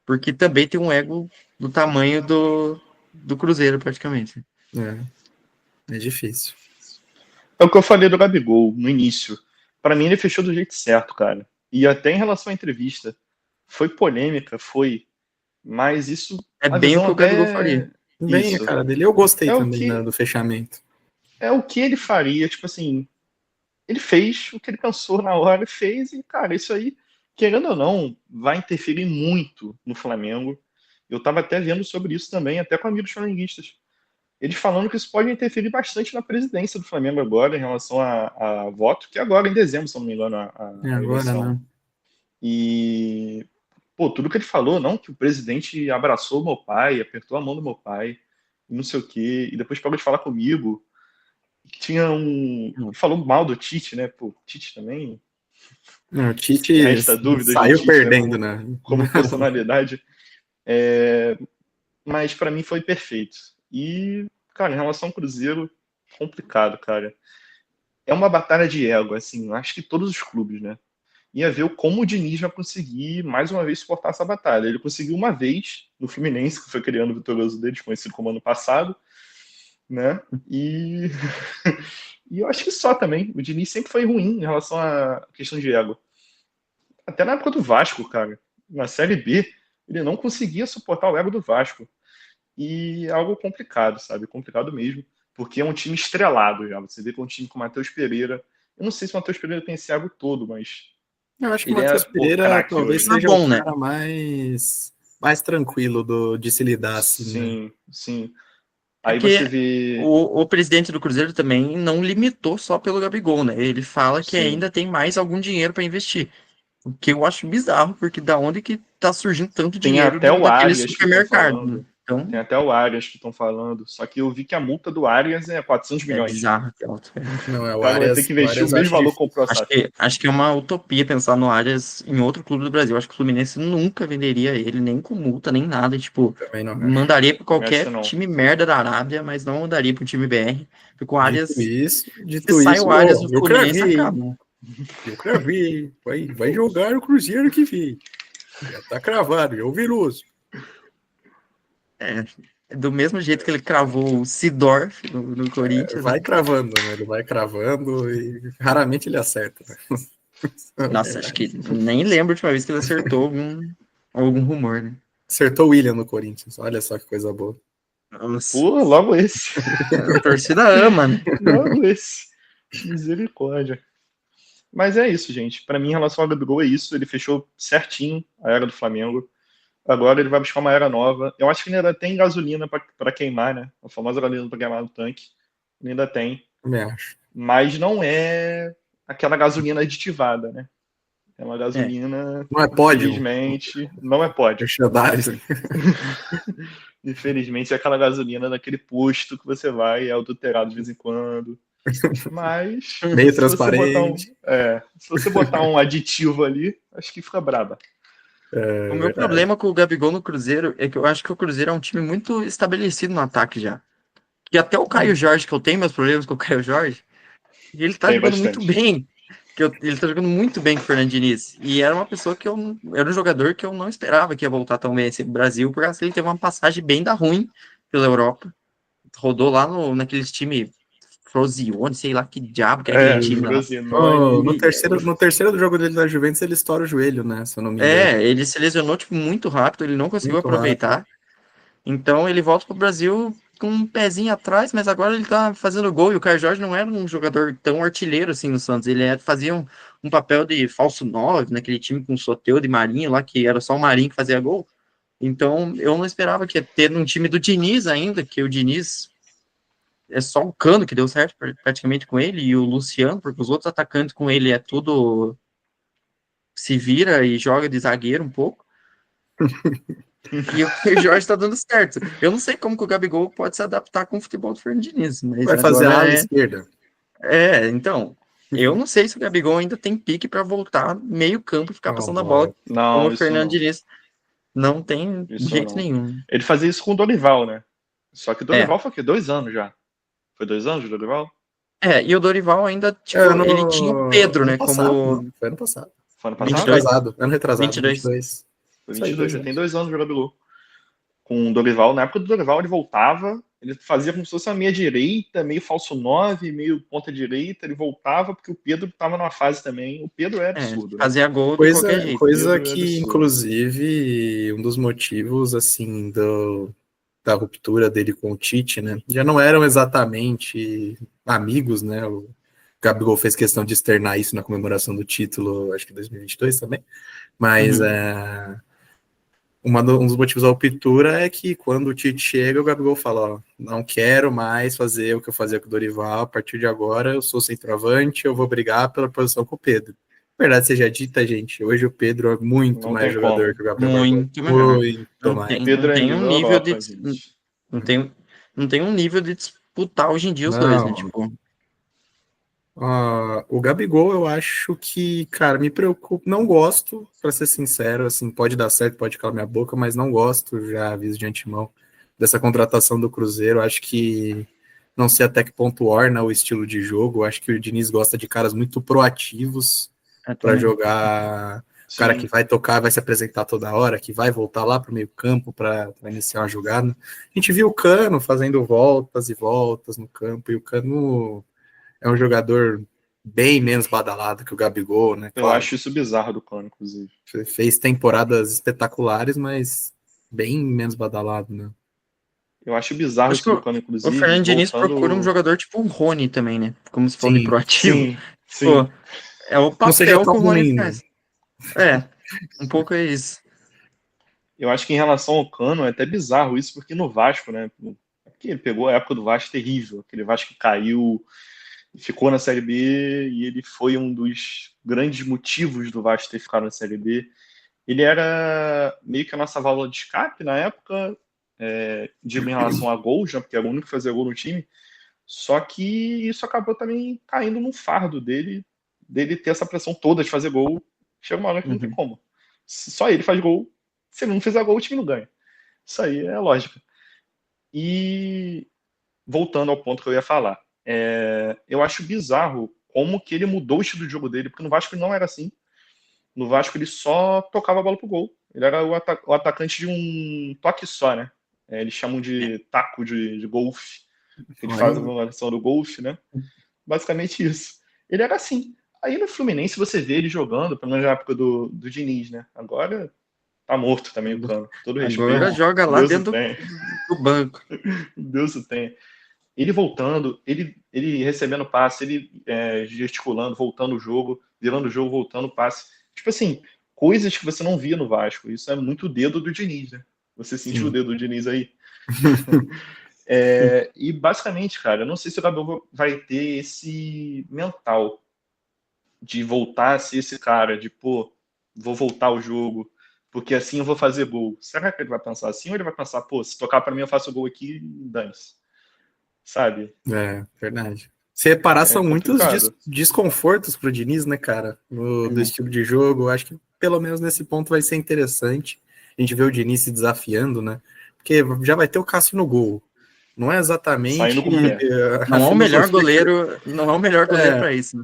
A: Porque também tem um ego do tamanho do Cruzeiro, praticamente.
C: É difícil.
B: É o que eu falei do Gabigol no início. Pra mim, ele fechou do jeito certo, cara. E até em relação à entrevista, foi polêmica, mas isso...
A: É
B: a
A: bem o
B: visão
A: que o Gabigol
B: até-
A: faria.
C: Bem, a
B: Isso.
C: cara dele. Eu gostei
B: É o
C: também
B: que-
C: do fechamento.
B: É o que ele faria, tipo assim, ele fez o que ele pensou na hora, fez, e, cara, isso aí, querendo ou não, vai interferir muito no Flamengo. Eu tava até vendo sobre isso também, até com amigos flamenguistas. Eles falando que isso pode interferir bastante na presidência do Flamengo agora, em relação a voto, que é agora em dezembro, se eu não me engano, a
C: Agora,
B: eleição.
C: né?
B: E, pô, tudo que ele falou, não, que o presidente abraçou meu pai, apertou a mão do meu pai, e não sei o quê, e depois parou de falar comigo. Tinha falou mal do Tite, né? Pô, Tite também.
C: Não, o Tite
B: Resta dúvidas do
C: saiu
B: Tite,
C: perdendo,
B: né?
C: né?
B: Como personalidade. Mas para mim foi perfeito. E, cara, em relação ao Cruzeiro, complicado, cara. É uma batalha de ego, assim, acho que todos os clubes, né? Ia ver como o Diniz vai conseguir, mais uma vez, suportar essa batalha. Ele conseguiu uma vez no Fluminense, que foi criando o vitorioso deles, conhecido como ano passado, né? E... e eu acho que só também. O Diniz sempre foi ruim em relação à questão de ego. Até na época do Vasco, cara. Na Série B, ele não conseguia suportar o ego do Vasco. E é algo complicado, sabe? Complicado mesmo. Porque é um time estrelado já. Você vê que é um time com o Matheus Pereira. Eu não sei se o Matheus Pereira tem esse ego todo, mas
C: Eu acho que o
B: ele
C: Matheus
B: pô,
C: Pereira
B: craque
C: talvez
B: hoje.
A: Tá
C: seja
A: bom,
C: o
A: né?
C: cara mais tranquilo de se lidar, assim, né?
B: Sim, sim. Aí você
A: Porque
B: vê.
A: o presidente do Cruzeiro também não limitou só pelo Gabigol, né? Ele fala que
B: Sim.
A: ainda tem mais algum dinheiro para investir. O que eu acho bizarro, porque da onde que tá surgindo tanto
B: Tem
A: dinheiro
B: até o
A: daquele
B: Arias que estão
A: supermercado, né?
B: falando. Tem
A: Então,
B: até o Arias que estão falando. Só que eu vi que a multa do Arias é 400
A: é
B: milhões.
A: bizarro que é alto.
C: Não, é
B: O
C: o
B: cara vai ter
C: Arias.
B: que
C: O
B: investir o
C: Arias eu
B: mesmo
C: acho
B: valor que
C: difícil.
B: comprou a
A: Acho
B: SAF.
A: que, acho que é uma utopia pensar no Arias em outro clube do Brasil. Acho que o Fluminense nunca venderia ele, nem com multa, nem nada. Tipo,
C: Também não acho.
A: mandaria para
B: Também acho que
A: qualquer
B: não.
A: time merda da Arábia, mas não mandaria para o time BR. Porque o Arias, se
C: Dito
A: sai o
C: isso,
A: Arias
C: ó,
A: do
C: eu
A: Fluminense,
C: cravei, hein?
A: acaba.
C: Eu cravei. Vai jogar o Cruzeiro que vem. Já tá cravado, é o Veloso.
A: É, do mesmo jeito que ele cravou o Sidorf no Corinthians,
C: Vai
A: né?
C: cravando, né? Ele vai cravando e raramente ele acerta, né?
A: Nossa, acho que nem lembro a última vez que ele acertou algum rumor, né?
C: Acertou o William no Corinthians. Olha só que coisa boa.
A: Nossa,
B: Pô, logo esse.
A: a torcida ama, né?
B: Logo esse. Misericórdia. Mas é isso, gente. Pra mim, em relação ao Gabigol, é isso. Ele fechou certinho a era do Flamengo. Agora ele vai buscar uma era nova. Eu acho que ele ainda tem gasolina pra queimar, né? A famosa gasolina pra queimar no tanque. Ele ainda tem.
C: Também acho.
B: Mas não é aquela gasolina aditivada, né? É uma
A: É.
B: gasolina,
C: Não é pódio.
B: infelizmente, não é pódio.
C: Merchandising.
B: Infelizmente é aquela gasolina daquele posto que você vai, é adulterado de vez em quando. Mas
C: Meio
B: se você botar
C: transparente.
B: se você botar um aditivo ali, acho que fica braba.
A: O meu problema com o Gabigol no Cruzeiro é que eu acho que o Cruzeiro é um time muito estabelecido no ataque já. E até o Caio Jorge, que eu tenho meus problemas com o Caio Jorge, ele tá
B: Tem
A: jogando muito
B: bastante.
A: bem. Ele tá jogando muito bem com o Fernando Diniz. E era uma pessoa que era um jogador que eu não esperava que ia voltar tão bem esse Brasil, porque assim, ele teve uma passagem bem da ruim pela Europa. Rodou lá naqueles times Frosinone, sei lá que diabo que era aquele time lá.
B: Frosinone.
C: No terceiro do jogo dele na Juventus, ele estoura o joelho, né? Se eu não me engano.
A: Ele se lesionou tipo, muito rápido, ele não conseguiu
C: Muito
A: aproveitar. Então ele volta pro Brasil com um pezinho atrás, mas agora ele tá fazendo gol. E o Caio Jorge não era um jogador tão artilheiro assim no Santos. Ele fazia um papel de falso 9 naquele time com o Soteldo e Marinho lá, que era só o Marinho que fazia gol. Então eu não esperava que ia ter um time do Diniz ainda, que o Diniz é só o Cano que deu certo praticamente com ele, e o Luciano, porque os outros atacantes com ele é tudo se vira e joga de zagueiro um pouco. E o Jorge tá dando certo. Eu não sei como que o Gabigol pode se adaptar com o futebol do Fernando Diniz, mas
C: Vai fazer a
A: agora
C: ala esquerda.
A: então, eu não sei se o Gabigol ainda tem pique para voltar meio campo e ficar
C: Não,
A: passando a bola como
B: Não,
A: o
B: isso
A: Fernando
B: não.
A: Diniz. Não tem
B: Isso
A: jeito
B: não.
A: nenhum.
B: Ele fazia isso com o Dorival, né? Só que o Dorival foi o quê? 2 anos já. Foi 2 anos de Dorival?
A: E o Dorival ainda, tipo, ele tinha o Pedro, né,
C: passado,
A: como...
C: não. Foi ano passado.
B: Foi ano
C: Ano
B: passado?
A: 22.
C: retrasado. Ano retrasado,
A: 22.
C: 22.
B: Foi
C: Isso aí,
B: 22, já tem 2 anos de Gabigol. com o Dorival. Na época do Dorival, ele voltava, ele fazia como se fosse uma meia-direita, meio falso 9, meio ponta-direita, ele voltava, porque o Pedro estava numa fase também. O Pedro é absurdo, né?
A: Fazia gol de qualquer jeito.
C: Coisa
B: Pedro é
C: que,
B: absurdo.
C: inclusive, um dos motivos, assim, da ruptura dele com o Tite, né? Já não eram exatamente amigos, né? O Gabigol fez questão de externar isso na comemoração do título, acho que 2022 também. Mas um dos motivos da ruptura é que quando o Tite chega, o Gabigol fala, ó, não quero mais fazer o que eu fazia com o Dorival, a partir de agora eu sou centroavante, eu vou brigar pela posição com o Pedro. Verdade seja dita, gente, hoje o Pedro é muito
B: Não
C: mais
B: tem
C: jogador
B: como.
C: que o Gabriel Barbosa.
A: Muito melhor.
C: Muito mais.
B: Pedro
A: Não
B: é
A: tem um
B: nível
A: nível
B: Europa,
A: de.
B: gente.
A: Não tem um nível de disputar hoje em dia os dois, né?
C: Não.
A: Tipo,
C: O Gabigol, eu acho que, cara, me preocupa. Não gosto, pra ser sincero, assim, pode dar certo, pode calar minha boca, mas não gosto, já aviso de antemão, dessa contratação do Cruzeiro. Acho que não sei até que ponto orna o estilo de jogo. Acho que o Diniz gosta de caras muito proativos para
A: também.
C: jogar. O cara que vai tocar, vai se apresentar toda hora, que vai voltar lá para o meio-campo para iniciar uma jogada. A gente viu o Cano fazendo voltas e voltas no campo, e o Cano é um jogador bem menos badalado que o Gabigol, né?
B: Eu
C: Claro,
B: acho isso bizarro do Cano, inclusive.
C: fez temporadas espetaculares, mas bem menos badalado, né?
B: Eu acho bizarro
A: Acho que
B: isso do Cano,
A: o
B: inclusive,
A: Fernando Diniz procura um
B: voltando.
A: jogador tipo o Rony também, né? Como se falou de
C: Sim,
A: proativo.
B: Sim.
A: Pô, é o
C: não seja
A: papel
C: tão
A: que o Rony
C: ruim, né?
A: faz. É, um pouco é isso.
B: Eu acho que em relação ao Cano é até bizarro isso, porque no Vasco, né? Porque ele pegou a época do Vasco terrível, aquele Vasco que caiu, ficou na Série B, e ele foi um dos grandes motivos do Vasco ter ficado na Série B. Ele era meio que a nossa válvula de escape na época, digo em relação a gols, né? Porque era o único que fazia gol no time. Só que isso acabou também caindo no fardo dele ter essa pressão toda de fazer gol. Chega uma hora que não tem como. Só ele faz gol. Se ele não fizer gol, o time não ganha. Isso aí é lógica. E voltando ao ponto que eu ia falar, eu acho bizarro como que ele mudou o estilo de jogo dele, porque no Vasco ele não era assim. No Vasco ele só tocava a bola pro gol. Ele era o atacante de um toque só, né? Eles chamam de taco de golfe. Ele faz a
C: Olha,
B: versão do golfe, né? Basicamente isso. Ele era assim. Aí no Fluminense você vê ele jogando, pelo menos na época do Diniz, né? Agora tá morto também o Cano. Todo
A: Agora
B: respeito.
A: joga lá
B: Deus o
A: dentro
B: tem.
A: do banco.
B: Deus o tem. Ele voltando, ele recebendo passe, ele gesticulando, voltando o jogo, virando o jogo, voltando o passe. Tipo assim, coisas que você não via no Vasco. Isso é muito o dedo do Diniz, né? Você sentiu o
C: sim.
B: dedo do Diniz aí? E basicamente, cara, eu não sei se o Gabriel vai ter esse mental de voltar a ser esse cara, de pô, vou voltar ao jogo, porque assim eu vou fazer gol. Será que ele vai pensar assim ou ele vai pensar, pô, se tocar para mim eu faço gol aqui, dane-se. Sabe?
C: É, verdade. Se reparar,
B: É
C: são muitos
B: complicado.
C: desconfortos pro Diniz, né, cara? Do estilo de jogo. Acho que pelo menos nesse ponto vai ser interessante. A gente vê o Diniz se desafiando, né? Porque já vai ter o Cássio no gol. Não é
B: Saindo
C: exatamente
B: com o pé.
C: a
A: Não é o melhor
C: filosofia que.
A: goleiro, não é o melhor goleiro
C: É,
A: para isso, né?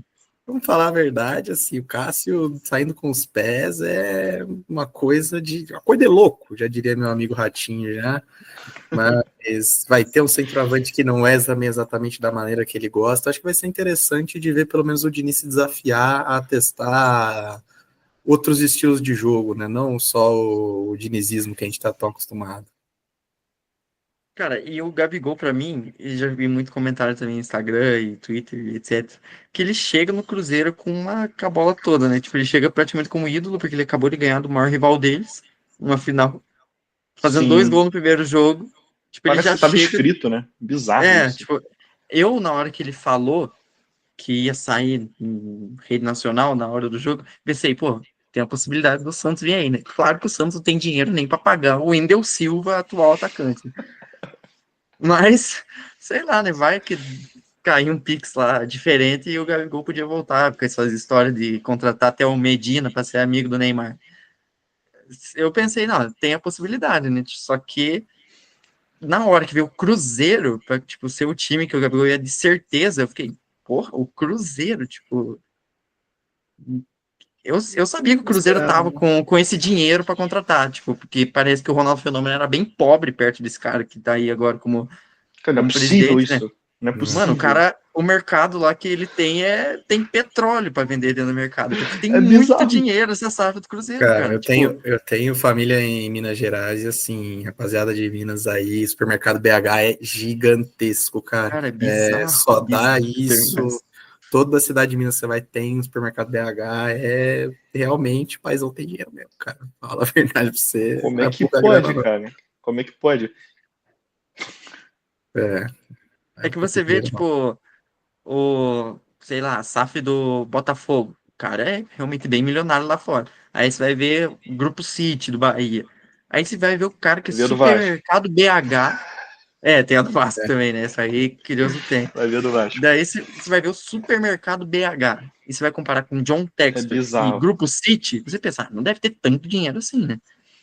C: vamos falar a verdade, assim, o Cássio saindo com os pés é uma coisa de louco, já diria meu amigo Ratinho já. Mas vai ter um centroavante que não é também exatamente da maneira que ele gosta. Acho que vai ser interessante de ver pelo menos o Diniz se desafiar a testar outros estilos de jogo, né? Não só o dinizismo que a gente está tão acostumado.
A: Cara, e o Gabigol, pra mim, e já vi muito comentário também no Instagram e Twitter, e etc., que ele chega no Cruzeiro com uma cabola toda, né? Tipo, ele chega praticamente como ídolo, porque ele acabou de ganhar do maior rival deles, uma final, fazendo 2 gols
B: Sim.
A: no primeiro jogo. Tipo, ele
B: Parece
A: já
B: que tava
A: chega.
B: escrito, né? Bizarro isso.
A: Tipo, eu, na hora que ele falou que ia sair em rede nacional, na hora do jogo, pensei, pô, tem a possibilidade do Santos vir aí, né? Claro que o Santos não tem dinheiro nem pra pagar o Wendel Silva, atual atacante. Mas, sei lá, né? Vai que cair um Pix lá diferente e o Gabigol podia voltar, com essas histórias de contratar até o Medina para ser amigo do Neymar. Eu pensei, não, tem a possibilidade, né? Só que na hora que veio o Cruzeiro, para tipo, ser o time que o Gabigol ia de certeza, eu fiquei, porra, o Cruzeiro, tipo, eu sabia que o Cruzeiro tava com esse dinheiro para contratar, tipo, porque parece que o Ronaldo Fenômeno era bem pobre perto desse cara que tá aí agora
B: Cara, não é
A: como
B: possível
A: presidente, né?
B: isso. Não é
A: Mano,
B: possível.
A: o mercado lá que ele tem petróleo para vender dentro do mercado, porque tem
B: É
A: muito
B: bizarro.
A: dinheiro essa safra do Cruzeiro,
C: Cara,
A: cara.
C: eu tenho família em Minas Gerais e assim, rapaziada de Minas aí, supermercado BH é gigantesco, cara.
A: Cara, é
C: É,
A: bizarro,
C: só dá
A: bizarro em
C: isso.
A: termos.
C: Toda a cidade de Minas você vai ter um supermercado BH, é realmente, paizão tem dinheiro mesmo, cara. Fala a verdade pra você,
B: Como
C: não
B: é
C: é
B: que
C: pouca grana,
B: pode,
C: não.
B: cara? Como é que pode?
C: É, não
A: É
C: é
A: que
C: pouco
A: você vê,
C: dinheiro, não.
A: tipo, sei lá, a SAF do Botafogo. O cara é realmente bem milionário lá fora. Aí você vai ver o Grupo City do Bahia. Aí você vai ver o cara que é
B: Vai ver do Vasco.
A: supermercado BH. É, tem a do Vasco
C: É,
A: também, né? Essa aí que Deus o tem.
B: Vai ver do Vasco.
A: Daí você vai ver o supermercado BH. E você vai comparar com John
B: É
A: Textor e
B: bizarro.
A: Grupo City. Você pensa, não deve ter tanto dinheiro assim, né?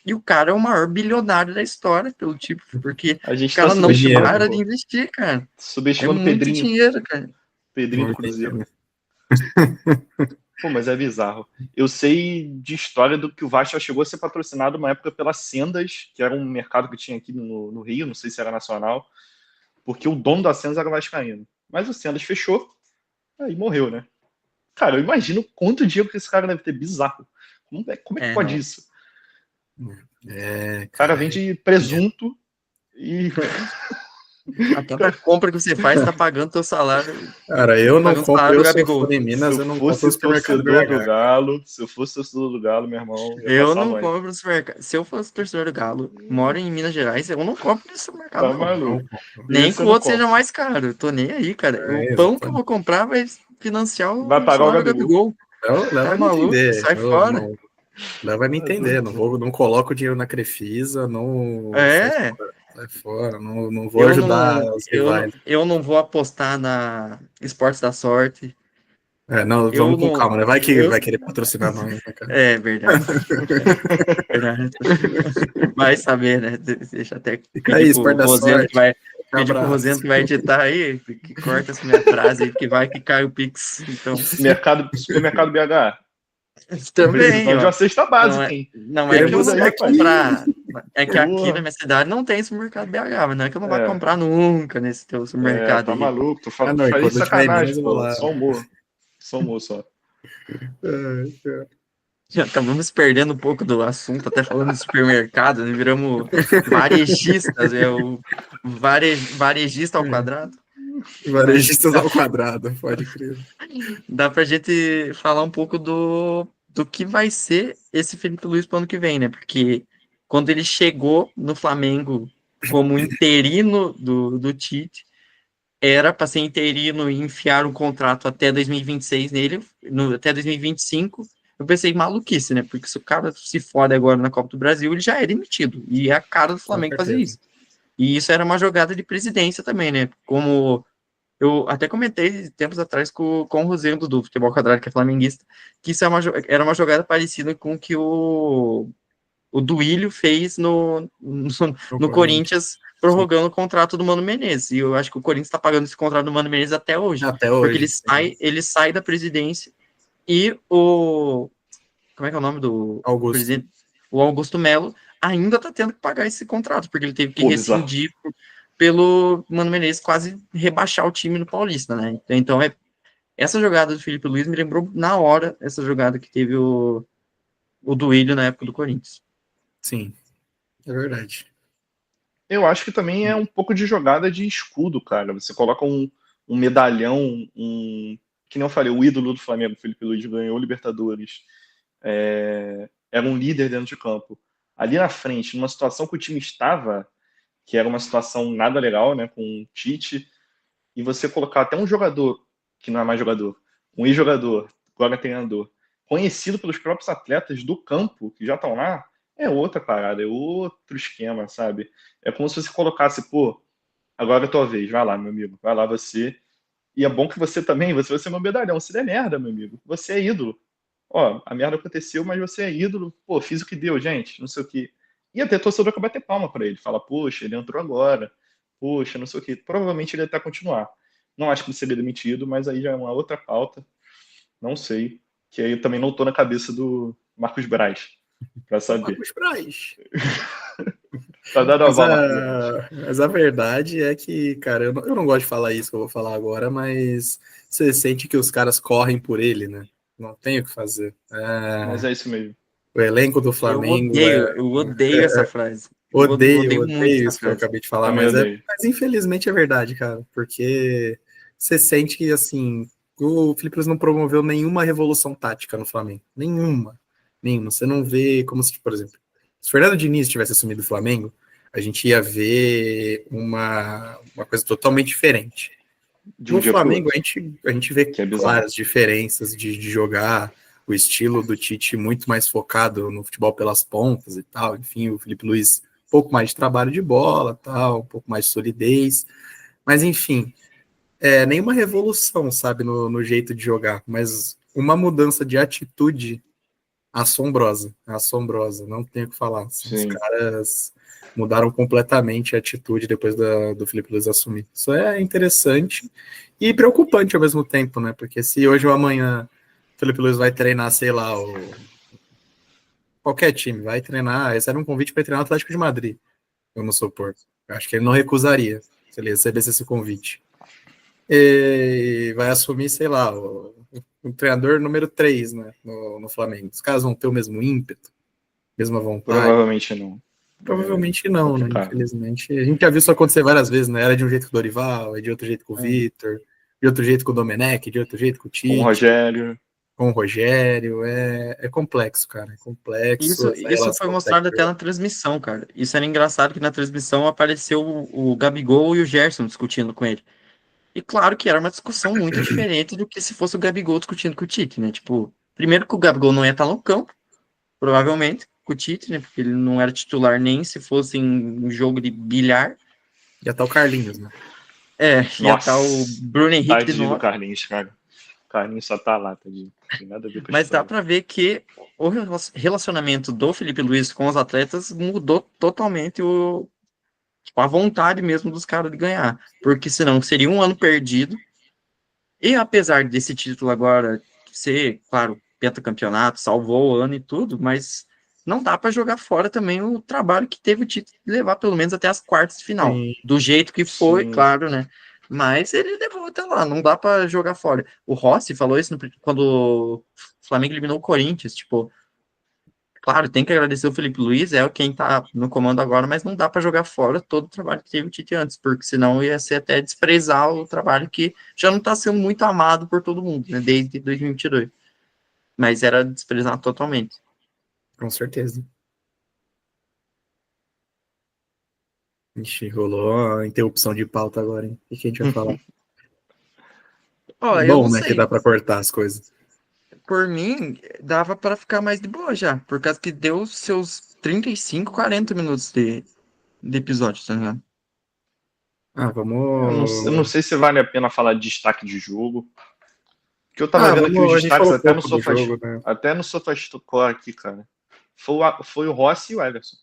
A: E o cara é o maior bilionário da história, pelo tipo, porque
B: A
A: o
B: gente tá
A: cara não
C: muito dinheiro,
B: subestimando,
C: né?
A: para de
B: pô.
A: investir, cara. É
B: Subestimando o
A: muito
B: Pedrinho.
A: dinheiro, cara.
B: Pedrinho do
C: Muito
B: Cruzeiro.
C: dinheiro.
B: Pô, mas é bizarro. Eu sei de história do que o Vasco já chegou a ser patrocinado uma época pela Sendas, que era um mercado que tinha aqui no Rio, não sei se era nacional, porque o dono da Sendas era vascaíno. Mas o Sendas fechou, aí morreu, né? Cara, eu imagino quanto dinheiro que esse cara deve ter, bizarro. Como é que
A: É,
B: pode
A: não.
B: isso?
C: É,
B: O cara
C: cara,
B: vende
C: dinheiro.
B: presunto e.
A: A cada compra que você faz, tá pagando teu salário,
C: Cara, eu não
A: pagando o
C: compro,
A: salário do
C: eu sou fã
A: Gabigol.
C: em
B: Se
C: Minas,
B: eu
C: eu não compro no
B: fosse
C: supermercado
B: torcedor do
C: BH.
B: Galo, se eu fosse torcedor do Galo, meu irmão, ia
A: Eu
B: passar
A: não
B: longe.
A: compro no supermercado. Se eu fosse torcedor do Galo, moro em Minas Gerais, eu não compro nesse supermercado,
B: Tá
A: não.
C: Não
B: maluco.
C: compro.
A: Nem
B: Esse
A: que
B: eu
A: o
B: não
A: outro seja
B: compro.
A: mais caro. Eu tô nem aí, cara. O
C: É,
A: pão que eu vou
C: exatamente.
A: comprar vai financiar
B: Vai
A: o
B: pagar o
A: salário do
B: Gabigol.
A: Gabigol.
C: Léo
A: Tá
C: vai me
A: maluco?
C: entender.
A: Sai fora.
C: Léo vai me
B: Tá
C: entender.
B: doido.
C: Não coloco dinheiro na Crefisa, não
A: É.
C: sai fora, não vou ajudar os rivais.
A: Eu não vou apostar na Esportes da Sorte.
C: É, não,
A: Eu
C: vamos com
A: não.
C: calma, né? Vai que
A: Eu,
C: vai querer patrocinar nós, né, cara?
A: é verdade. Verdade. Vai saber, né? Deixa até
C: Fica
A: pedir
C: aí,
A: pro
C: esporte da
A: Rosendo que
C: sorte.
A: vai pedir pro Rosendo
C: Abraço.
A: que vai editar aí, que corta essa minha frase aí, que vai que cai o Pix. Então,
B: Supermercado BH.
A: também,
B: Previsão de
A: ó.
B: uma cesta básica, hein?
A: Não é
B: Me
A: que eu
C: Temos
A: não
B: ajuda
C: um
A: vá
B: aí, pai.
A: comprar. É que aqui na
B: Porra.
A: minha cidade não tem supermercado BH, mas não é que eu não vá
B: É,
A: comprar nunca nesse teu supermercado
B: tá
A: aí.
B: maluco.
C: Ah, não, e
B: Falei de
C: quando eu estiver em
B: sacanagem,
C: Minas eu vou
B: pô.
C: lá.
B: Só humor, só.
A: Já acabamos perdendo um pouco do assunto, até falando de supermercado, né? Viramos varejistas, varejista ao quadrado. Mas
C: Varejistas ao quadrado, pode crer.
A: dá pra gente falar um pouco do que vai ser esse Felipe Luiz pro ano que vem, né? Porque quando ele chegou no Flamengo como interino do Tite, era para ser interino e enfiar um contrato até 2026 nele, até 2025. Eu pensei, maluquice, né? Porque se o cara se fode agora na Copa do Brasil, ele já é demitido. E é a cara do
C: Com
A: Flamengo fazer
C: certeza.
A: isso. E isso era uma jogada de presidência também, né? Como eu até comentei tempos atrás com o Rosendo do Futebol Quadrado, que é flamenguista, que isso era uma jogada parecida com o que o Duílio fez
C: No
A: no
C: Corinthians.
A: Corinthians,
C: Sim.
A: prorrogando o contrato do Mano Menezes. E eu acho que o Corinthians está pagando esse contrato do Mano Menezes até hoje.
C: Até
A: Porque
C: hoje.
A: ele sai da presidência e o. Como é que é o nome do
C: Augusto.
A: presidente? O Augusto Melo ainda está tendo que pagar esse contrato, porque ele teve que
B: Pô, bizarro.
A: rescindir pelo Mano Menezes quase rebaixar o time no Paulista, né? Então, essa jogada do Felipe Luiz me lembrou na hora essa jogada que teve o Duílio na época do Corinthians.
C: Sim, é verdade.
B: Eu acho que também é um pouco de jogada de escudo, cara. Você coloca um medalhão, que nem eu falei, o ídolo do Flamengo, Felipe Luiz, ganhou o Libertadores. Era um líder dentro de campo. Ali na frente, numa situação que o time estava, que era uma situação nada legal, né, com o Tite, e você colocar até um jogador, que não é mais jogador, um ex-jogador, agora treinador, conhecido pelos próprios atletas do campo, que já estão lá, é outra parada, é outro esquema, sabe? É como se você colocasse, pô, agora é a tua vez, vai lá, meu amigo, vai lá você. E é bom que você também, você vai ser meu medalhão, se der merda, meu amigo, você é ídolo. Ó, a merda aconteceu, mas você é ídolo, pô, fiz o que deu, gente, não sei o quê. E até torcedor que vai bater palma pra ele, fala, poxa, ele entrou agora, poxa, não sei o quê. Provavelmente ele vai até continuar. Não acho que ele seria demitido, mas aí já é uma outra pauta, não sei. que aí eu também não tô na cabeça do Marcos Braz, pra saber.
C: Marcos Braz.
B: Tá dando a
C: Mas
B: bola, Marcos Braz.
C: mas a verdade é que, cara, eu não gosto de falar isso que eu vou falar agora, mas você sente que os caras correm por ele, né? Não tem o que fazer.
B: Mas é isso mesmo.
C: O elenco do Flamengo
A: Eu odeio essa frase.
C: odeio
A: Muito essa
C: isso que eu
A: frase.
C: acabei de falar,
B: Também odeio.
C: mas infelizmente é verdade, cara, porque você sente que, assim, o Felipe Luiz não promoveu nenhuma revolução tática no Flamengo. Nenhuma. Nenhuma. Você não vê como se, por exemplo, se o Fernando Diniz tivesse assumido o Flamengo, a gente ia ver uma coisa totalmente diferente.
B: De um
C: No
B: dia pro
C: Flamengo,
B: outro.
C: a gente vê
B: Que é bizarro.
C: claras diferenças de jogar, o estilo do Tite muito mais focado no futebol pelas pontas e tal. Enfim, o Felipe Luiz, um pouco mais de trabalho de bola, tal, um pouco mais de solidez. Mas, enfim, nenhuma revolução, sabe, no jeito de jogar, mas uma mudança de atitude assombrosa, assombrosa, não tenho o que falar. Assim, os
B: Sim.
C: caras mudaram completamente a atitude depois do Felipe Luiz assumir. Isso é interessante e preocupante ao mesmo tempo, né? Porque se hoje ou amanhã o Felipe Luiz vai treinar, sei lá, qualquer time, vai treinar, recebe um convite para treinar o Atlético de Madrid, vamos supor. Eu acho que ele não recusaria se ele recebesse esse convite. E vai assumir, sei lá, o treinador número 3, né, no Flamengo. Os caras vão ter o mesmo ímpeto, mesma vontade?
B: Provavelmente não.
C: Provavelmente não, né?
B: Complicado.
C: Infelizmente. A gente já viu isso acontecer várias vezes, né? Era de um jeito com o Dorival, é de outro jeito com o Vitor, de outro jeito com o Domenech, de outro jeito com o
B: Com o
C: Tite,
B: Rogério.
C: com o Rogério. É complexo, cara. É complexo. Essa
A: Isso foi
C: relação
A: mostrado até
C: técnica.
A: na transmissão, cara. Isso era engraçado que na transmissão apareceu o Gabigol e o Gerson discutindo com ele. E claro que era uma discussão muito diferente do que se fosse o Gabigol discutindo com o Tite, né? Tipo, primeiro que o Gabigol não ia estar no campo, provavelmente, com o Tite, né? Porque ele não era titular nem se fosse em um jogo de bilhar.
C: Já tá o Carlinhos, né?
A: Ia estar o
B: Nossa.
A: Bruno Henrique de
B: Tadinho do
A: novo.
B: Carlinhos, cara. O Carlinhos só tá lá, tadinho. Não tem nada a ver com a
A: Mas dá
B: história.
A: pra ver que o relacionamento do Felipe Luiz com os atletas mudou totalmente tipo, a vontade mesmo dos caras de ganhar. Porque senão seria um ano perdido. E apesar desse título agora ser, claro, pentacampeonato, salvou o ano e tudo, mas não dá para jogar fora também o trabalho que teve o título de levar pelo menos até as quartas de final.
C: Sim.
A: Do jeito que foi,
B: Sim.
A: claro, né? Mas ele levou até lá, não dá para jogar fora. O Rossi falou isso quando o Flamengo eliminou o Corinthians, tipo, claro, tem que agradecer o Felipe Luiz, é quem tá no comando agora, mas não dá para jogar fora todo o trabalho que teve o Tite antes, porque senão ia ser até desprezar o trabalho que já não está sendo muito amado por todo mundo, né, desde 2022. Mas era desprezado totalmente.
C: Com certeza. Ixi, rolou a interrupção de pauta agora, hein? O que a gente vai falar?
A: Ó, eu
C: Bom,
A: não
C: né? Que dá
A: sei.
C: pra cortar as coisas.
A: Por mim, dava para ficar mais de boa já, por causa que deu seus 35, 40 minutos de episódio, tá ligado?
C: Ah,
B: Eu não
C: vamos.
B: sei se vale a pena falar de destaque de jogo. Porque eu tava vendo aqui os
C: A gente
B: destaques
C: falou
B: até no
C: pouco do
B: Sofá,
C: jogo, né?
B: até no SofaScore aqui, cara. Foi o Rossi e o Everson.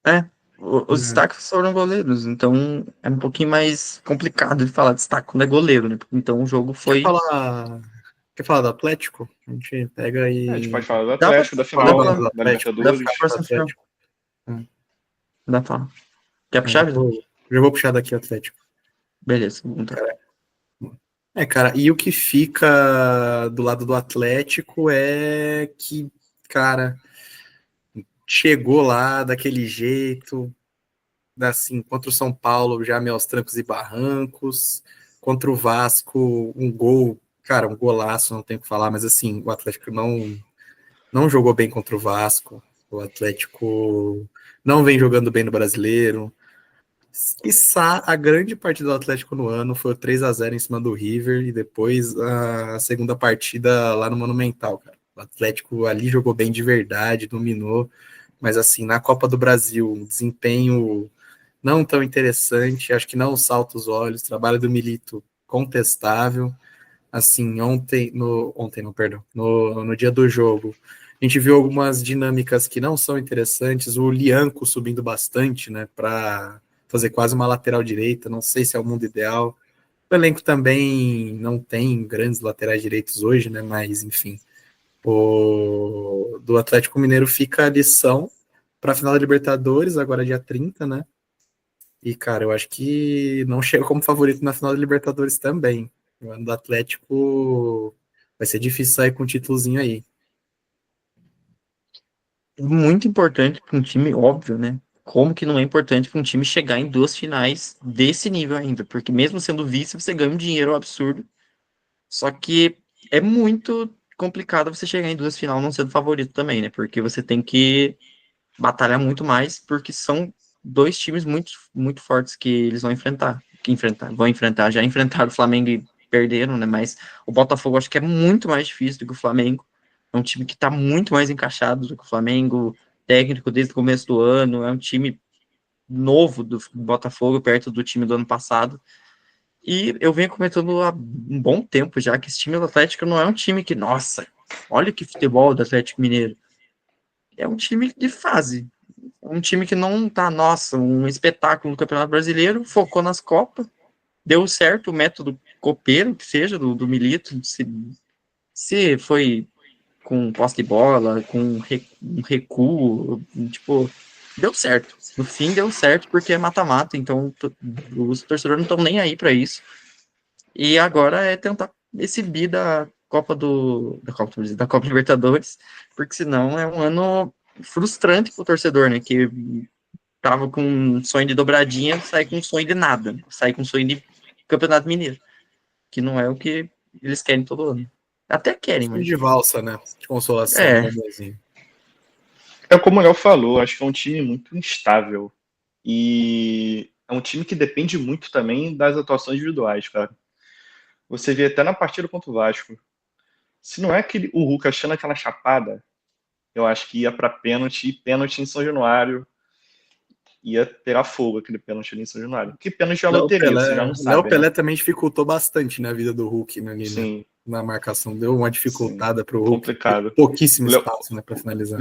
A: É, os destaques foram goleiros, então é um pouquinho mais complicado de falar destaque quando é goleiro, né? Então o jogo
C: Quer
A: foi.
C: falar, quer falar do Atlético? A gente pega
B: A gente pode
C: e
B: falar do
A: Dá pra,
B: Atlético, da
A: dá
C: fala
B: final,
A: pra,
C: do
B: da
C: Atlético.
A: dá pra
B: Libertadores.
A: ficar
C: Do
A: próximo final.
C: Atlético. É,
A: Dá pra falar. Quer puxar, Vitor?
C: já vou puxar daqui o Atlético.
A: Beleza, vamos lá.
C: Cara, e o que fica do lado do Atlético é que, cara, chegou lá daquele jeito, assim, contra o São Paulo, já meio aos trancos e barrancos, contra o Vasco, um gol, cara, um golaço, não tenho o que falar, mas assim, o Atlético não jogou bem contra o Vasco, o Atlético não vem jogando bem no Brasileiro. Quiçá a grande partida do Atlético no ano foi o 3-0 em cima do River e depois a segunda partida lá no Monumental, cara. O Atlético ali jogou bem de verdade, dominou, mas assim, na Copa do Brasil, um desempenho não tão interessante, acho que não salta os olhos, trabalho do Milito contestável. Assim, ontem não, perdão, no dia do jogo, a gente viu algumas dinâmicas que não são interessantes, o Lianco subindo bastante, né, para fazer quase uma lateral direita, não sei se é o mundo ideal. O elenco também não tem grandes laterais direitos hoje, né, mas enfim, O do Atlético Mineiro fica a lição para a final da Libertadores, agora dia 30, né? E, cara, eu acho que não chega como favorito na final da Libertadores também. O ano do Atlético vai ser difícil sair com um títulozinho aí.
A: Muito importante para um time, óbvio, né? Como que não é importante para um time chegar em duas finais desse nível ainda? Porque mesmo sendo vice, você ganha um dinheiro absurdo. Só que é muito complicado você chegar em duas finais não sendo favorito também, né? Porque você tem que batalhar muito mais, porque são dois times muito, muito fortes que eles vão enfrentar. Já enfrentaram o Flamengo e perderam, né? Mas o Botafogo acho que é muito mais difícil do que o Flamengo. É um time que está muito mais encaixado do que o Flamengo, técnico desde o começo do ano, é um time novo do Botafogo, perto do time do ano passado. E eu venho comentando há um bom tempo já que esse time do Atlético não é um time que, nossa, olha que futebol do Atlético Mineiro. É um time de fase. É um time que não tá, nossa, um espetáculo no Campeonato Brasileiro, focou nas Copas, deu certo o método copeiro, que seja, do Milito, se foi com posse de bola, com um recuo, tipo, deu certo. No fim deu certo porque é mata-mata, então os torcedores não estão nem aí para isso. E agora é tentar esse bi da Copa Libertadores, porque senão é um ano frustrante pro torcedor, né? Que tava com um sonho de dobradinha, sai com um sonho de nada, né? Sai com um sonho de Campeonato Mineiro, que não é o que eles querem todo ano. Até querem,
C: Fim
A: mas.
C: de valsa, né? De consolação,
A: É,
C: vamos assim.
B: É como o Léo falou, acho que é um time muito instável. E é um time que depende muito também das atuações individuais, cara. Você vê até na partida contra o Vasco. Se não é aquele, o Hulk achando aquela chapada, eu acho que ia para pênalti, e pênalti em São Januário. Ia pegar fogo aquele pênalti ali em São Januário. Que pênalti é
C: Léo
B: loteria, você já
C: Pelé,
B: não
C: Léo
B: sabe, né?
C: Pelé também dificultou bastante na vida do Hulk, né, ali, né,
B: Sim,
C: na marcação. Deu uma
B: sim.
C: dificultada para o Hulk.
B: Complicado.
C: Pouquíssimo
B: O Léo,
C: espaço, né, para finalizar.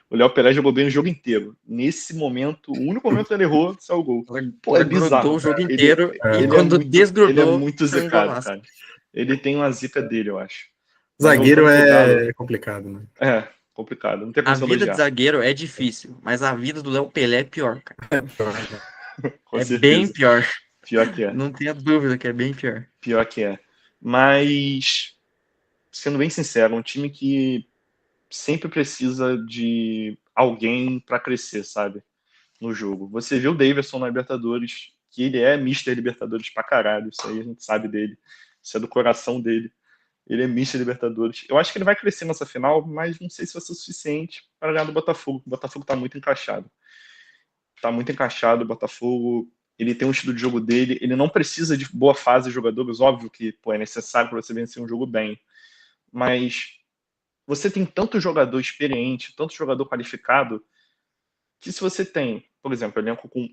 B: o Léo Pelé jogou bem o jogo inteiro. Nesse momento, o único momento que ele errou, saiu o gol. Pô, é
A: ela grudou
B: bizarro,
A: o jogo
B: cara.
A: inteiro e
C: É.
A: quando
B: Ele é
A: desgrudou,
B: muito
A: foi um
B: zicado,
A: golaço.
B: cara. Ele tem uma zica dele, eu acho. Mas
C: Zagueiro
B: voltando pro Galo,
C: é complicado, né?
B: é complicado. Não tem
A: A
B: como se
A: vida de
B: elogiar.
A: zagueiro é difícil, mas a vida do Léo Pelé é pior, cara.
B: Com
A: É bem
B: certeza.
A: pior.
B: Pior que é.
A: Não tenha dúvida que é bem pior.
B: Pior que é. Mas, sendo bem sincero, um time que sempre precisa de alguém para crescer, sabe? No jogo. Você viu o Davidson na Libertadores, que ele é Mister Libertadores pra caralho, isso aí a gente sabe dele. Isso é do coração dele. Ele é Mister Libertadores. Eu acho que ele vai crescer nessa final, mas não sei se vai ser o suficiente para ganhar do Botafogo. O Botafogo tá muito encaixado. Tá muito encaixado, o Botafogo. Ele tem um estilo de jogo dele, ele não precisa de boa fase de jogadores, óbvio que pô, é necessário para você vencer um jogo bem, mas você tem tanto jogador experiente, tanto jogador qualificado, que se você tem, por exemplo, elenco com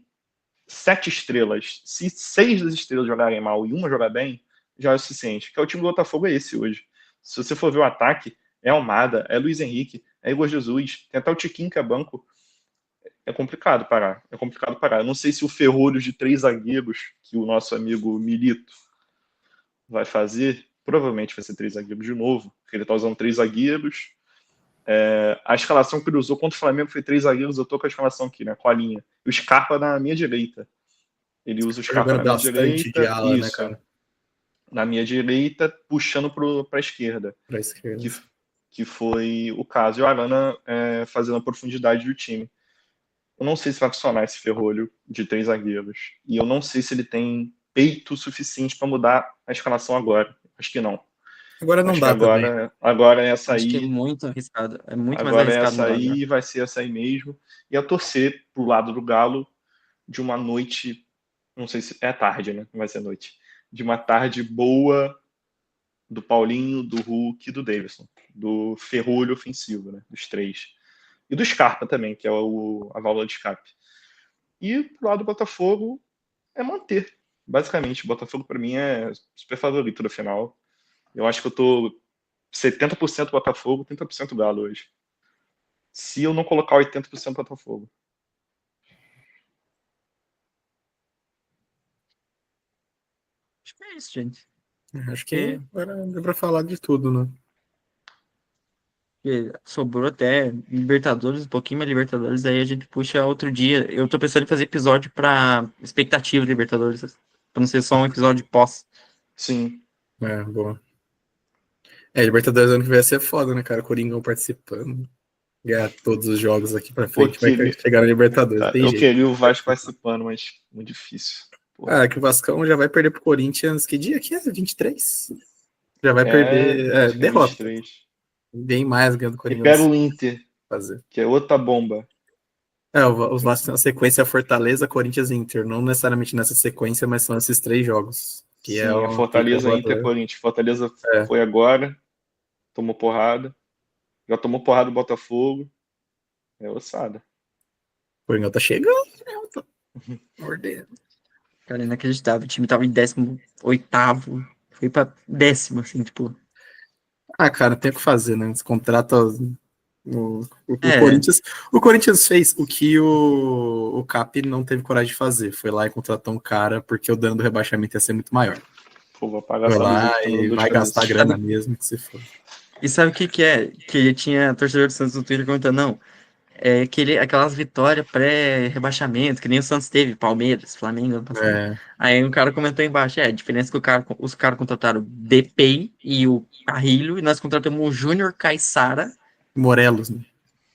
B: 7 estrelas, se 6 das estrelas jogarem mal e uma jogar bem, já é o suficiente. Que é o time do Botafogo é esse hoje. Se você for ver o ataque, é Almada, é Luiz Henrique, é Igor Jesus, tem até o Tiquinho que é banco. É complicado parar. É complicado parar. Eu não sei se o ferrolho de 3 zagueiros que o nosso amigo Milito vai fazer, provavelmente vai ser 3 zagueiros de novo, porque ele está usando 3 zagueiros. A escalação que ele usou contra o Flamengo foi 3 zagueiros, eu tô com a escalação aqui, né? Com a linha. O Scarpa na minha direita. Ele usa o
C: Tá
B: Scarpa
C: jogando
B: na minha
C: bastante de
B: direita,
C: ala, né,
B: isso.
C: cara?
B: Na minha direita, puxando para a esquerda,
C: Pra esquerda.
B: que, que foi o caso. E o Arana fazendo a profundidade do time. Eu não sei se vai funcionar esse ferrolho de 3 zagueiros. E eu não sei se ele tem peito suficiente para mudar a escalação agora. Acho que não.
C: Agora não
B: Acho que
C: dá também.
B: agora é essa
A: Acho que é
B: aí.
A: muito arriscado. É muito mais
B: Agora é
A: arriscado
B: essa
A: mudar agora.
B: aí, vai ser essa aí mesmo. E a torcer pro lado do Galo de uma noite, não sei se é tarde, né? Não vai ser noite. De uma tarde boa do Paulinho, do Hulk e do Davidson. Do ferrolho ofensivo, né? Dos três. E do Scarpa também, que é a válvula de escape. E pro lado do Botafogo é manter. Basicamente, o Botafogo para mim é super favorito da final. Eu acho que eu tô 70% Botafogo, 30% Galo hoje. Se eu não colocar 80% Botafogo.
A: Acho que é isso, gente.
C: Acho que
A: Porque
C: agora deu pra falar de tudo, né?
A: Sobrou até Libertadores, um pouquinho mais Libertadores, aí a gente puxa outro dia. Eu tô pensando em fazer episódio pra expectativa de Libertadores, pra não ser só um episódio pós.
B: Sim.
C: Boa. Libertadores ano que vai ser foda, né, cara? Coringão participando. Ganhar todos os jogos aqui pra frente, vai chegar na Libertadores, tem
B: Eu
C: jeito.
B: queria o Vasco participando, mas muito difícil.
C: Que o Vascão já vai perder pro Corinthians. Que dia que é? 23? Já vai perder. Derrota.
B: 23.
C: Bem mais ganhando o
B: E
C: Corinthians.
B: pega o Inter,
C: fazer.
B: que é outra bomba.
C: Os Vasco tem uma sequência Fortaleza, Corinthians e Inter. Não necessariamente nessa sequência, mas são esses 3 jogos. Que
B: Sim, a Fortaleza, Inter, Corinthians. Fortaleza foi agora, tomou porrada. Já tomou porrada do Botafogo. É ossada.
C: O Coringão tá chegando, né? Mordendo.
A: Cara, inacreditável. O time tava em 18º, foi pra 10º, assim, tipo.
C: Cara, não tem o que fazer, né? Esse contrato. O
A: É.
C: Corinthians fez o que o Cap não teve coragem de fazer. Foi lá e contratou um cara porque o dano do rebaixamento ia ser muito maior.
B: Pô, vou pagar
C: Foi
B: essa luz
C: lá
B: aqui,
C: e vai gastar grana mesmo, que se for.
A: E sabe o que é? Que tinha torcedor do Santos no Twitter comentando, não. Aquelas vitórias pré-rebaixamento, que nem o Santos teve, Palmeiras, Flamengo, ano passado. Aí um cara comentou embaixo, a diferença é que os caras contrataram o Depay e o Carrilho, e nós contratamos o Júnior Caissara.
C: Morelos, né?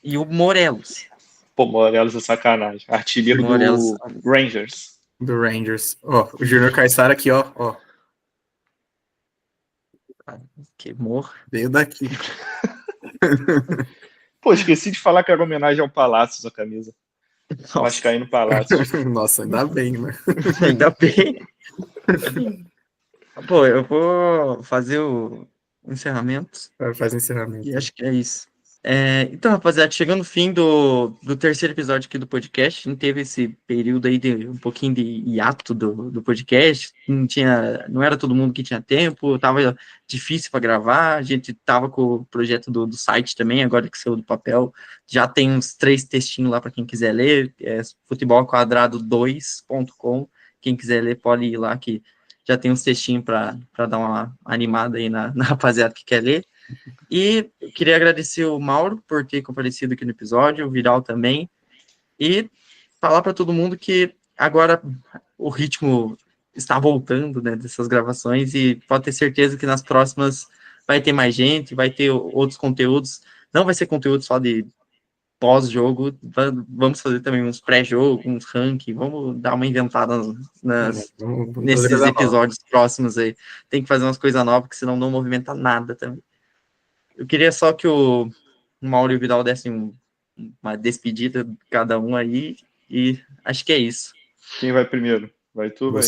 A: E o Morelos.
B: Pô, Morelos é sacanagem. Artilheiro do Rangers.
C: Do Rangers. O Júnior Caissara aqui, ó.
A: Que morro.
C: Veio daqui.
B: Pô, esqueci de falar que era homenagem ao Palácios a camisa. Vascaíno Palácios.
C: Nossa, ainda bem, né?
A: Ainda bem. Pô, eu vou fazer o encerramento.
C: Faz o encerramento.
A: E acho que é isso. Então, rapaziada, chegando no fim do terceiro episódio aqui do podcast, a gente teve esse período aí de um pouquinho de hiato do podcast, não era todo mundo que tinha tempo, tava difícil para gravar, a gente tava com o projeto do site também, agora que saiu do papel, já tem uns 3 textinhos lá para quem quiser ler, futebolquadrado2.com, quem quiser ler pode ir lá que já tem uns textinhos para dar uma animada aí na rapaziada que quer ler. E eu queria agradecer o Mauro por ter comparecido aqui no episódio, o Vidal também, e falar para todo mundo que agora o ritmo está voltando, né, dessas gravações, e pode ter certeza que nas próximas vai ter mais gente, vai ter outros conteúdos, não vai ser conteúdo só de pós-jogo, vamos fazer também uns pré-jogo, uns ranking, vamos dar uma inventada nesses episódios próximos aí. Tem que fazer umas coisas novas, porque senão não movimenta nada também. Eu queria só que o Mauro e o Vidal dessem uma despedida de cada um aí, e acho que é isso.
B: Quem vai primeiro? Vai tu ou vai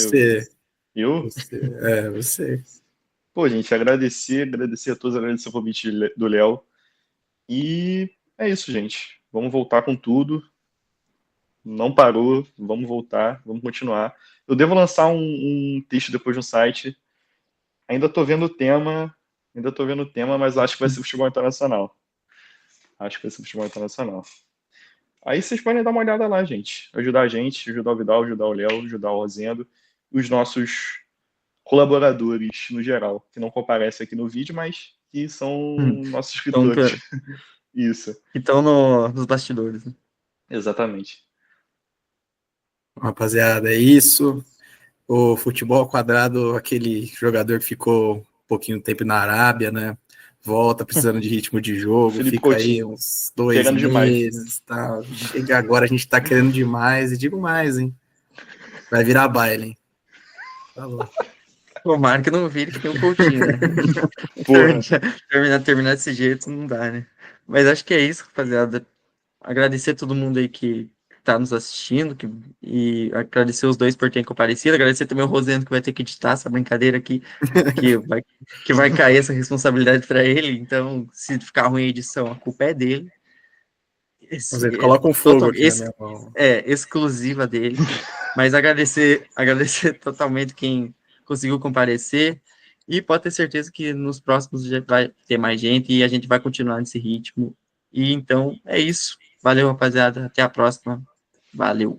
B: eu?
C: Eu? Você.
B: Pô, gente, agradecer a todos, agradecer o convite do Léo. E é isso, gente. Vamos voltar com tudo. Não parou, vamos voltar, vamos continuar. Eu devo lançar um texto depois no site. Ainda tô vendo o tema, mas acho que vai ser futebol internacional. Aí vocês podem dar uma olhada lá, gente. Ajudar a gente, ajudar o Vidal, ajudar o Léo, ajudar o Rosendo, os nossos colaboradores no geral, que não comparecem aqui no vídeo, mas que são nossos escritores. Isso.
A: Que estão nos bastidores. Né?
B: Exatamente.
C: Rapaziada, é isso. O futebol quadrado, aquele jogador que ficou um pouquinho de tempo na Arábia, né? Volta precisando de ritmo de jogo,
B: Felipe
C: fica
B: Coutinho,
C: aí uns 2 meses, tá? Chega agora, a gente tá querendo demais, e digo mais, hein? Vai virar baile, hein? Falou.
A: Tomara que não vire que tem um Coutinho, né? terminar desse jeito não dá, né? Mas acho que é isso, rapaziada. Agradecer a todo mundo aí que tá nos assistindo, e agradecer os dois por terem comparecido, agradecer também o Rosendo que vai ter que editar essa brincadeira aqui, que vai cair essa responsabilidade para ele, então se ficar ruim a edição, a culpa é dele.
C: Coloca um fogo aqui na minha mão.
A: Exclusiva dele, mas agradecer totalmente quem conseguiu comparecer, e pode ter certeza que nos próximos já vai ter mais gente, e a gente vai continuar nesse ritmo, e então é isso. Valeu, rapaziada. Até a próxima. Valeu.